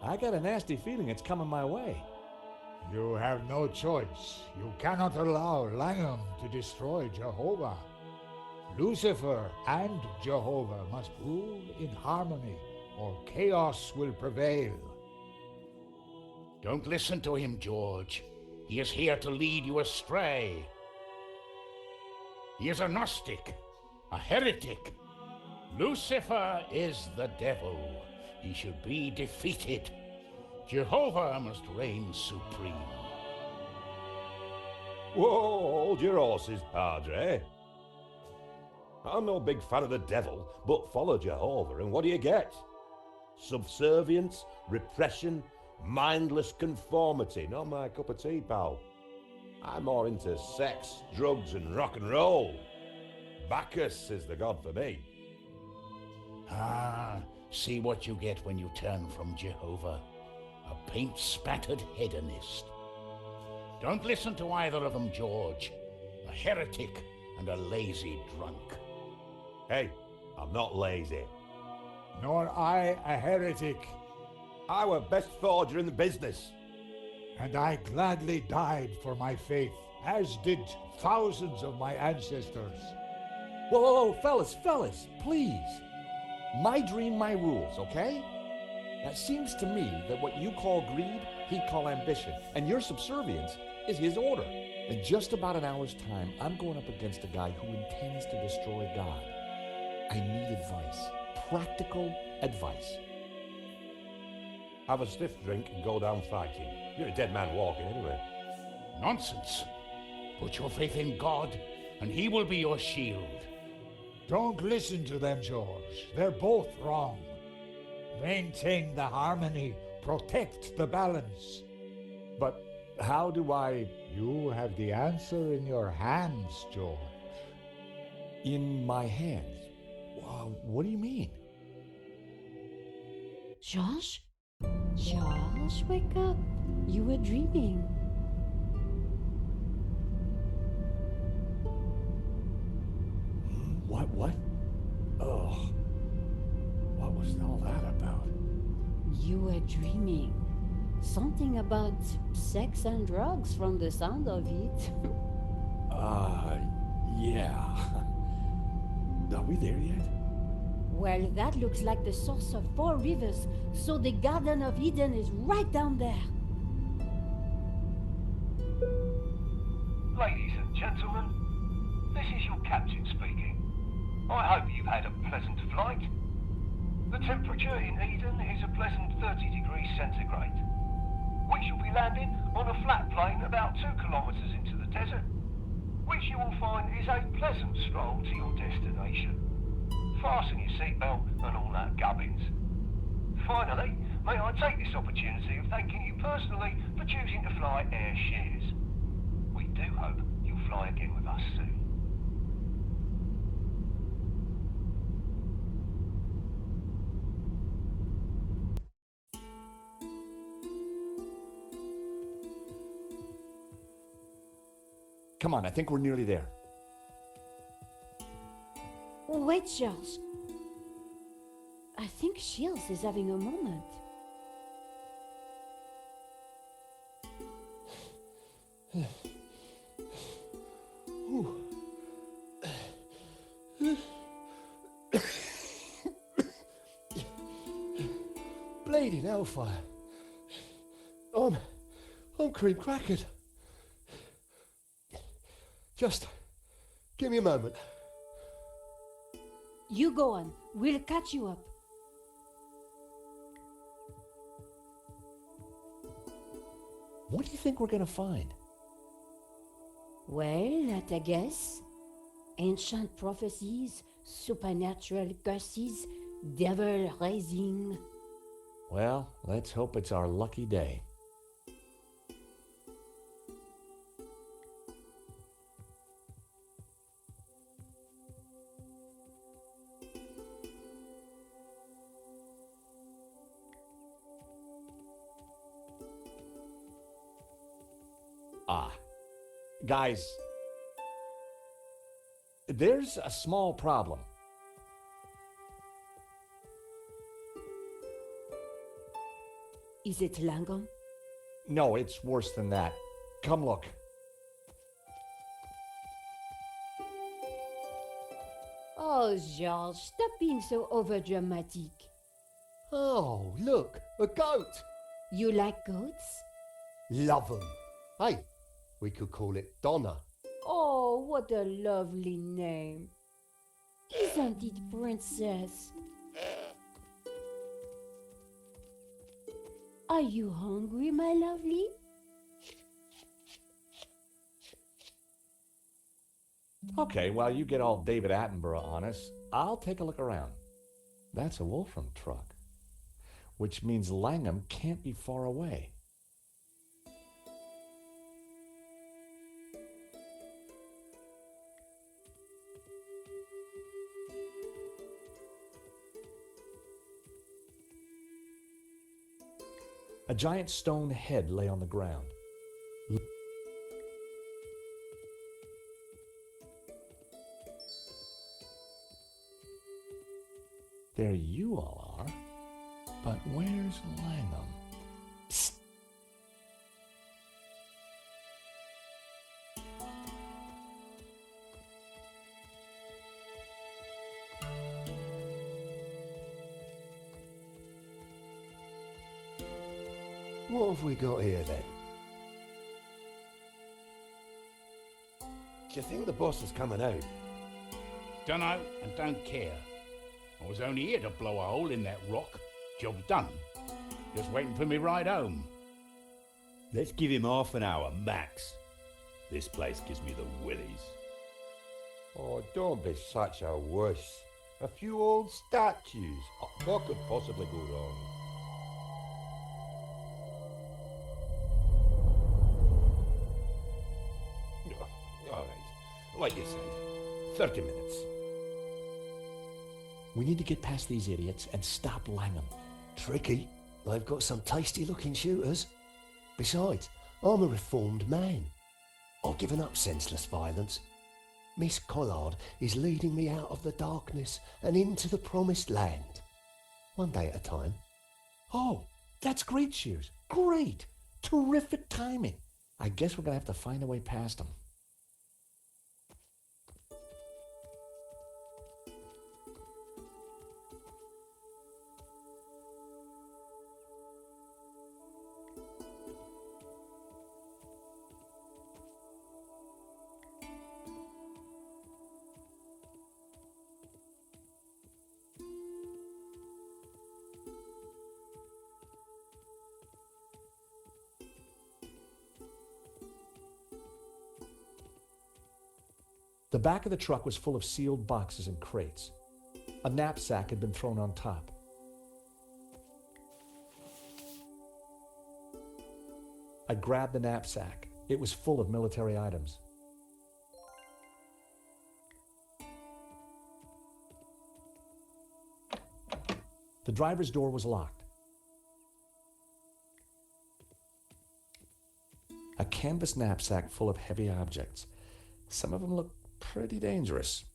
I got a nasty feeling it's coming my way. You have no choice. You cannot allow Langham to destroy Jehovah. Lucifer and Jehovah must rule in harmony, or chaos will prevail. Don't listen to him, George. He is here to lead you astray. He is a Gnostic, a heretic. Lucifer is the devil. He should be defeated. Jehovah must reign supreme. Whoa, hold your horses, Padre. I'm no big fan of the devil, but follow Jehovah, and what do you get? Subservience, repression, mindless conformity. Not my cup of tea, pal. I'm more into sex, drugs, and rock and roll. Bacchus is the god for me. Ah, see what you get when you turn from Jehovah. A paint-spattered hedonist. Don't listen to either of them, George. A heretic and a lazy drunk. Hey, I'm not lazy. Nor I a heretic, I were best forger in the business. and I gladly died for my faith, as did thousands of my ancestors. Whoa, whoa, whoa, fellas, please. My dream, my rules, okay? Now, it seems to me that what you call greed, he'd call ambition, and your subservience is his order. In just about an hour's time, I'm going up against a guy who intends to destroy God. I need advice, practical advice. Have a stiff drink and go down fighting. You're a dead man walking anyway. Nonsense. Put your faith in God, and he will be your shield. Don't listen to them, George. They're both wrong. Maintain the harmony, protect the balance. But how do I... You have the answer in your hands, George. In my hands? What do you mean? Josh? Josh, wake up. You were dreaming. What? Oh. What was all that about? You were dreaming. Something about sex and drugs from the sound of it. Yeah. Are we there yet? Well, that looks like the source of 4 rivers, so the Garden of Eden is right down there. Ladies and gentlemen, this is your captain speaking. I hope you've had a pleasant flight. The temperature in Eden is a pleasant 30 degrees centigrade. We shall be landing on a flat plain about 2 kilometres into the desert, which you will find is a pleasant stroll to your destination. Fasten your seatbelt and all that gubbins. Finally, may I take this opportunity of thanking you personally for choosing to fly Air Shears. We do hope you'll fly again with us soon. Come on, I think we're nearly there. Wait, Josh. I think Shields is having a moment. Bleeding hellfire. I'm cream crackered. Just give me a moment. You go on. We'll catch you up. What do you think we're going to find? Well, that I guess. Ancient prophecies, supernatural curses, devil rising. Well, let's hope it's our lucky day. Guys, there's a small problem. Is it Langham? No, it's worse than that. Come look. Oh, George, stop being so overdramatic. Oh, look, a goat. You like goats? Love 'em. Hey, we could call it Donna. Oh, what a lovely name. Isn't it, Princess? Are you hungry, my lovely? Okay, while you get all David Attenborough on us, I'll take a look around. That's a Wolfram truck, which means Langham can't be far away. A giant stone head lay on the ground. There you all are. But where's Langham? Psst. What have we got here then? Do you think the boss is coming out? Dunno and don't care. I was only here to blow a hole in that rock. Job done. Just waiting for me ride home. Let's give him half an hour, max. This place gives me the willies. Oh, don't be such a wuss. A few old statues. What could possibly go wrong? All right. Like you said, 30 minutes. We need to get past these idiots and stop Langham. Tricky. They've got some tasty looking shooters. Besides, I'm a reformed man. I've given up senseless violence. Miss Collard is leading me out of the darkness and into the promised land. One day at a time. Oh, that's great, Shears. Great. Terrific timing. I guess we're going to have to find a way past them. The back of the truck was full of sealed boxes and crates. A knapsack had been thrown on top. I grabbed the knapsack. It was full of military items. The driver's door was locked. A canvas knapsack full of heavy objects. Some of them looked pretty dangerous.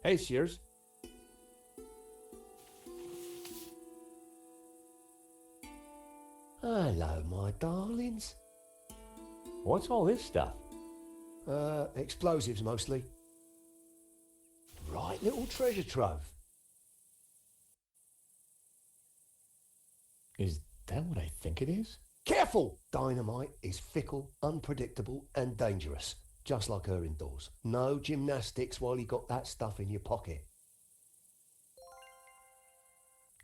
Hey, Shears. Hello, my darlings. What's all this stuff? Explosives mostly. Right little treasure trove. Is that what I think it is? Careful! Dynamite is fickle, unpredictable, and dangerous. Just like her indoors. No gymnastics while you got that stuff in your pocket.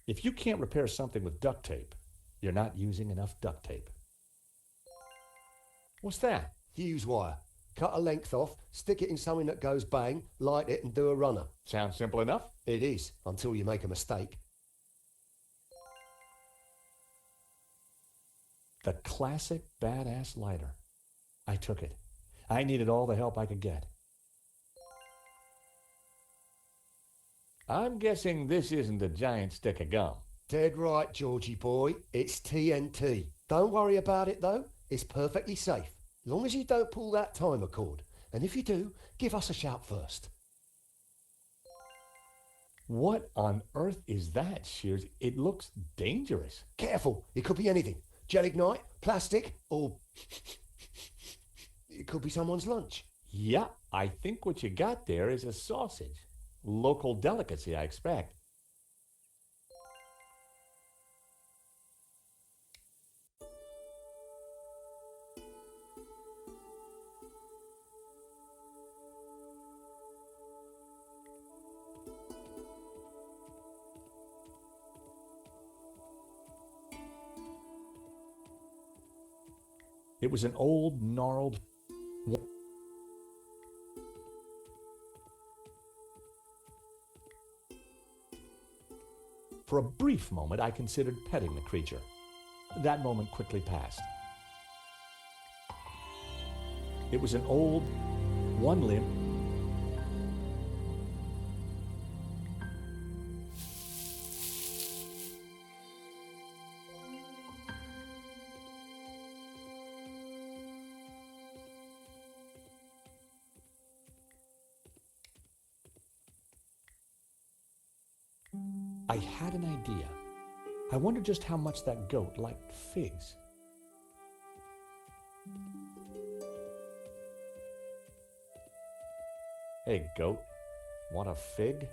If you can't repair something with duct tape, you're not using enough duct tape. What's that? Fuse wire. Cut a length off, stick it in something that goes bang, light it and do a runner. Sounds simple enough. It is, until you make a mistake. The classic badass lighter. I took it. I needed all the help I could get. I'm guessing this isn't a giant stick of gum. Dead right, Georgie boy. It's TNT. Don't worry about it, though. It's perfectly safe. As long as you don't pull that timer cord. And if you do, give us a shout first. What on earth is that, Shears? It looks dangerous. Careful. It could be anything. Gel ignite, plastic, or... it could be someone's lunch. Yeah, I think what you got there is a sausage. Local delicacy, I expect. It was an old, gnarled... For a brief moment, I considered petting the creature. That moment quickly passed. It was an old, one-limb... I had an idea. I wondered just how much that goat liked figs. Hey, goat, want a fig?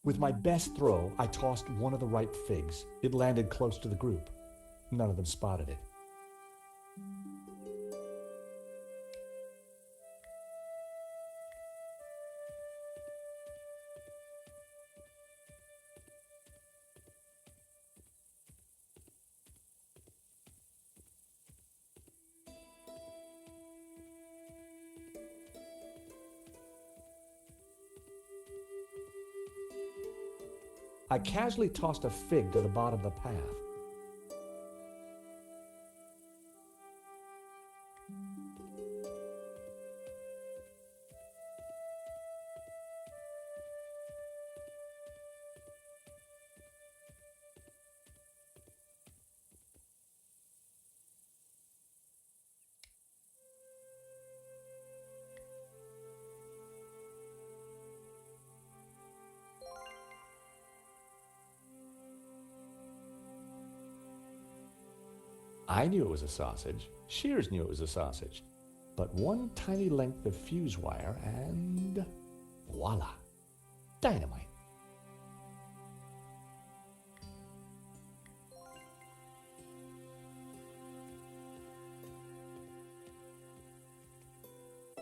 With my best throw, I tossed one of the ripe figs. It landed close to the group. None of them spotted it. I casually tossed a fig to the bottom of the path. I knew it was a sausage. Shears knew it was a sausage. But one tiny length of fuse wire and voila, dynamite.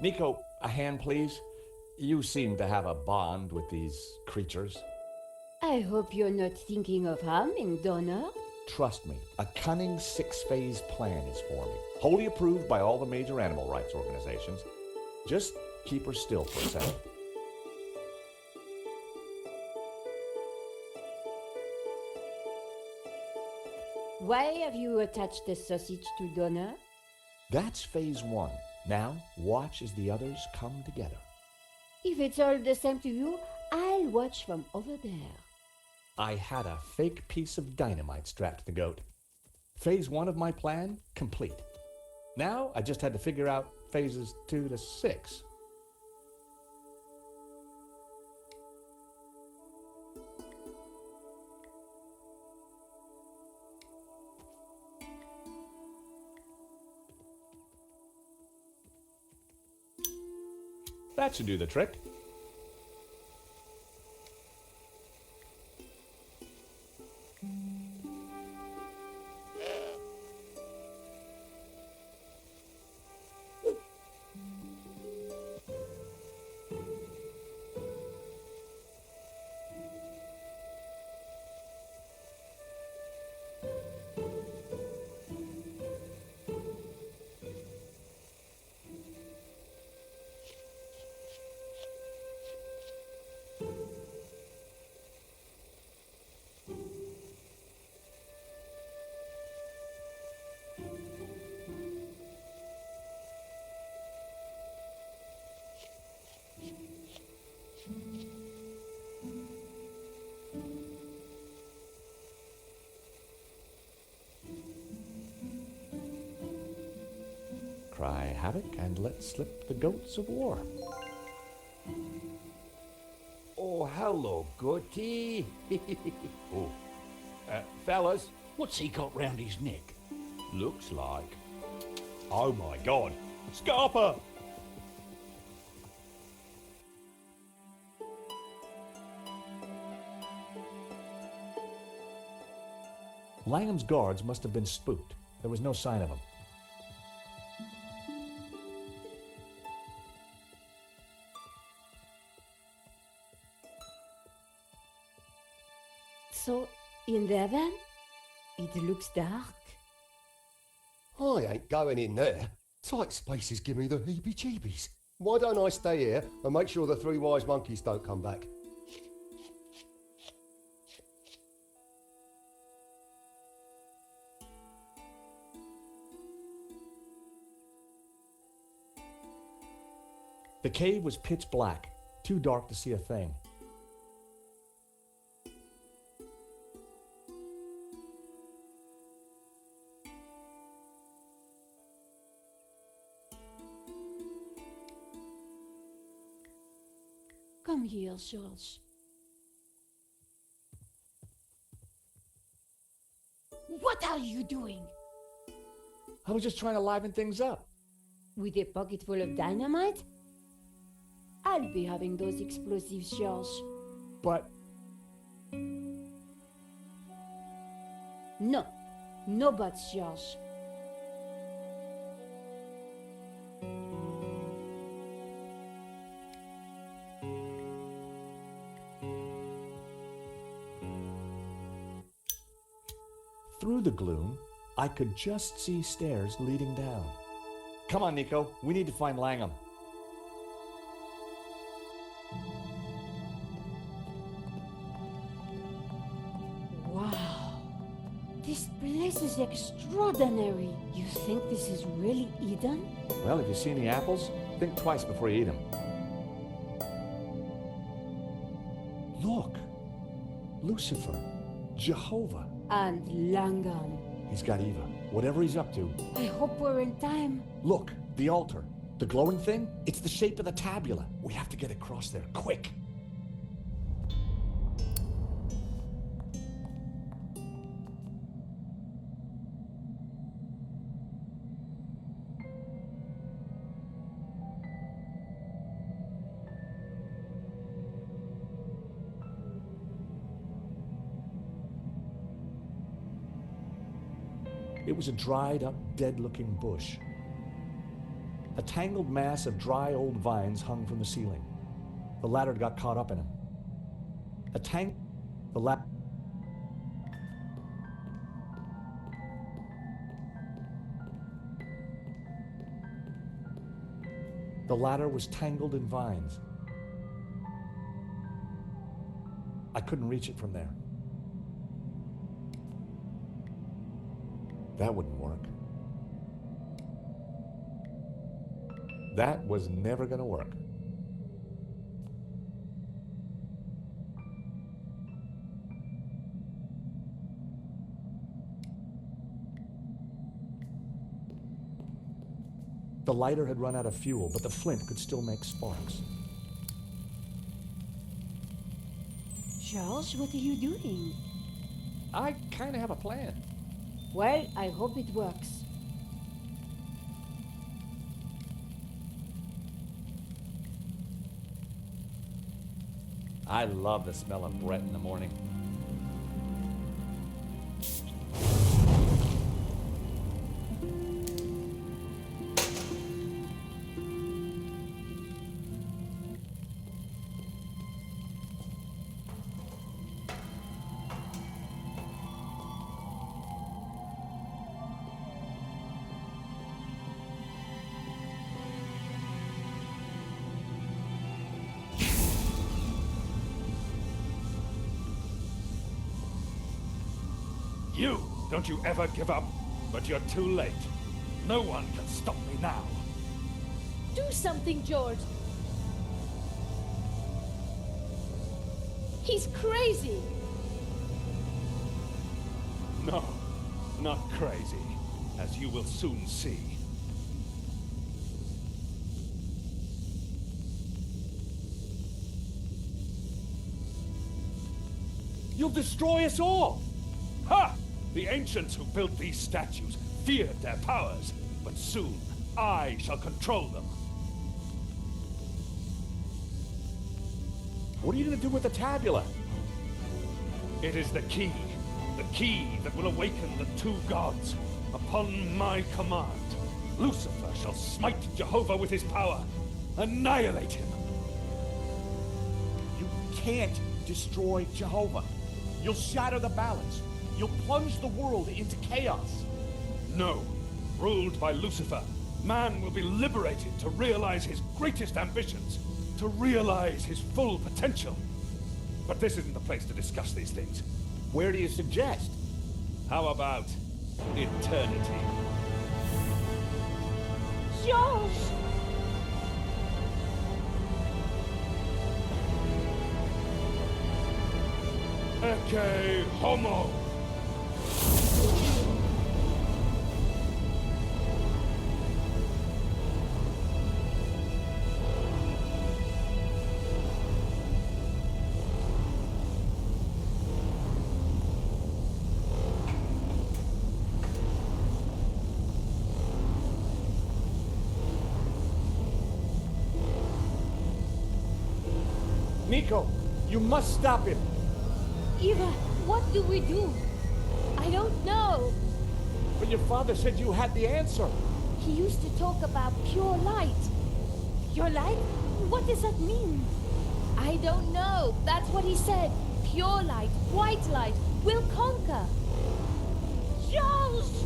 Nico, a hand, please. You seem to have a bond with these creatures. I hope you're not thinking of harming Donna. Trust me, a cunning six-phase plan is forming, wholly approved by all the major animal rights organizations. Just keep her still for a second. Why have you attached the sausage to Donna? That's phase one. Now, watch as the others come together. If it's all the same to you, I'll watch from over there. I had a fake piece of dynamite strapped to the goat. Phase one of my plan, complete. Now, I just had to figure out phases 2 to 6. That should do the trick. Cry havoc and let slip the goats of war. Oh, hello, goatee. Oh, fellas, What's he got round his neck? looks like. Oh my god! Scarpa! Langham's guards must have been spooked. There was no sign of him. So, in there then? It looks dark. I ain't going in there. Tight spaces give me the heebie-jeebies. Why don't I stay here and make sure the three wise monkeys don't come back? The cave was pitch black, too dark to see a thing. Come here, George. What are you doing? I was just trying to liven things up. With a pocket full of dynamite? I'll be having those explosives, George. But No, no buts, George. through the gloom, I could just see stairs leading down. Come on, Nico. We need to find Langham. Wow. This place is extraordinary. You think this is really Eden? Well, if you see any apples, think twice before you eat them. Look! Lucifer. Jehovah. And Langham. He's got Eva. Whatever he's up to. I hope we're in time. Look, the altar. The glowing thing? It's the shape of the tabula. We have to get across there, quick. It was a dried up, dead-looking bush. A tangled mass of dry old vines hung from the ceiling. The ladder got caught up in him. The ladder was tangled in vines. I couldn't reach it from there. That wouldn't work. That was never going to work. The lighter had run out of fuel, but the flint could still make sparks. Charles, what are you doing? I kind of have a plan. Well, I hope it works. I love the smell of Brett in the morning. Don't you ever give up, but you're too late. No one can stop me now. Do something, George. He's crazy. No, not crazy, as you will soon see. You'll destroy us all! Ha! The ancients who built these statues feared their powers, but soon I shall control them. What are you going to do with the tabula? It is the key that will awaken the two gods. Upon my command, Lucifer shall smite Jehovah with his power, annihilate him. You can't destroy Jehovah. You'll shatter the balance. You'll plunge the world into chaos. No. Ruled by Lucifer, man will be liberated to realize his greatest ambitions, to realize his full potential. But this isn't the place to discuss these things. Where do you suggest? How about eternity? George! Ecce homo! Nico, you must stop him. Eva, what do we do? I don't know. But your father said you had the answer. He used to talk about pure light. Pure light? What does that mean? I don't know. That's what he said. Pure light, white light, will conquer. Charles!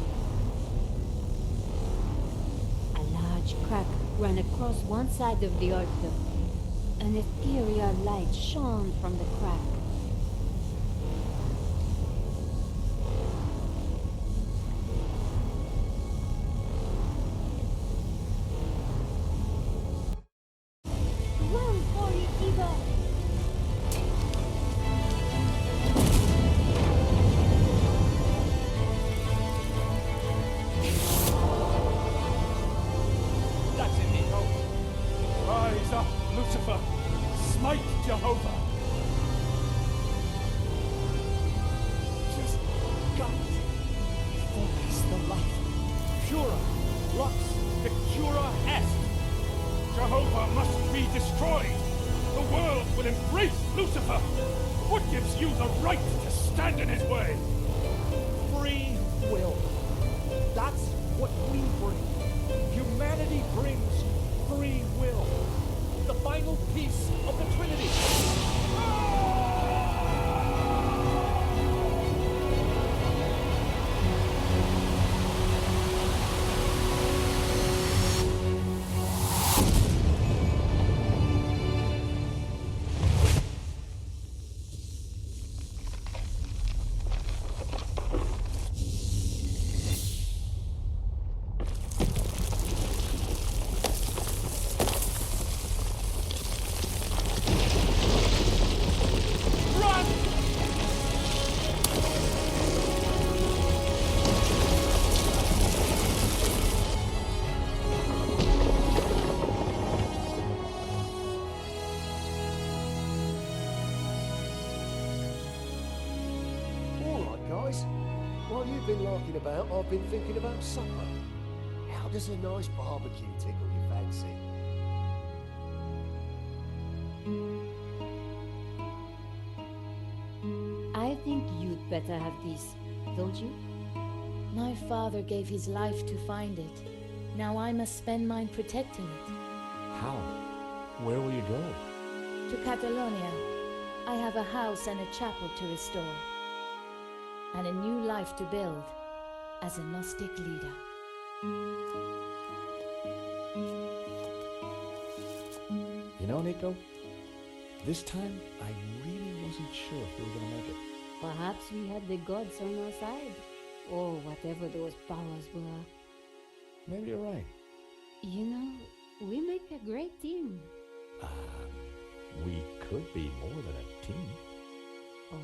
A large crack ran across one side of the altar. An ethereal light shone from the crack. Run for it, Eva! That's it, Nico. Rise up, Lucifer. Smite Jehovah. Just got it. Focus the light. Pura, lux, pictura est. Jehovah must be destroyed. The world will embrace Lucifer. What gives you the right to stand in his way? Free will. That's what we bring. Humanity brings free will. The final piece of the Trinity. All right, guys. While you've been larking about, I've been thinking about supper. How does a nice barbecue tickle your fancy? I think you'd better have this, don't you? My father gave his life to find it. Now I must spend mine protecting it. How? Where will you go? To Catalonia, I have a house and a chapel to restore, and a new life to build as a Gnostic leader. You know, Nico, this time I really wasn't sure if we were going to make it. Perhaps we had the gods on our side, or whatever those powers were. Maybe you're right. You know, we make a great team. We could be more than a team. Oh?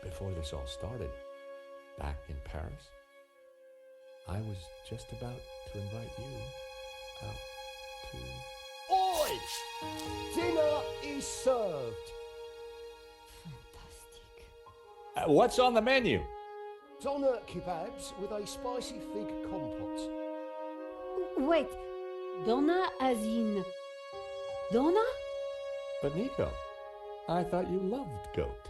Before this all started, back in Paris, I was just about to invite you out to... Oi! Dinner is served. Fantastic. What's on the menu? Doner kebabs with a spicy fig compote. Wait, Donna as in... Donna? But Nico, I thought you loved goat.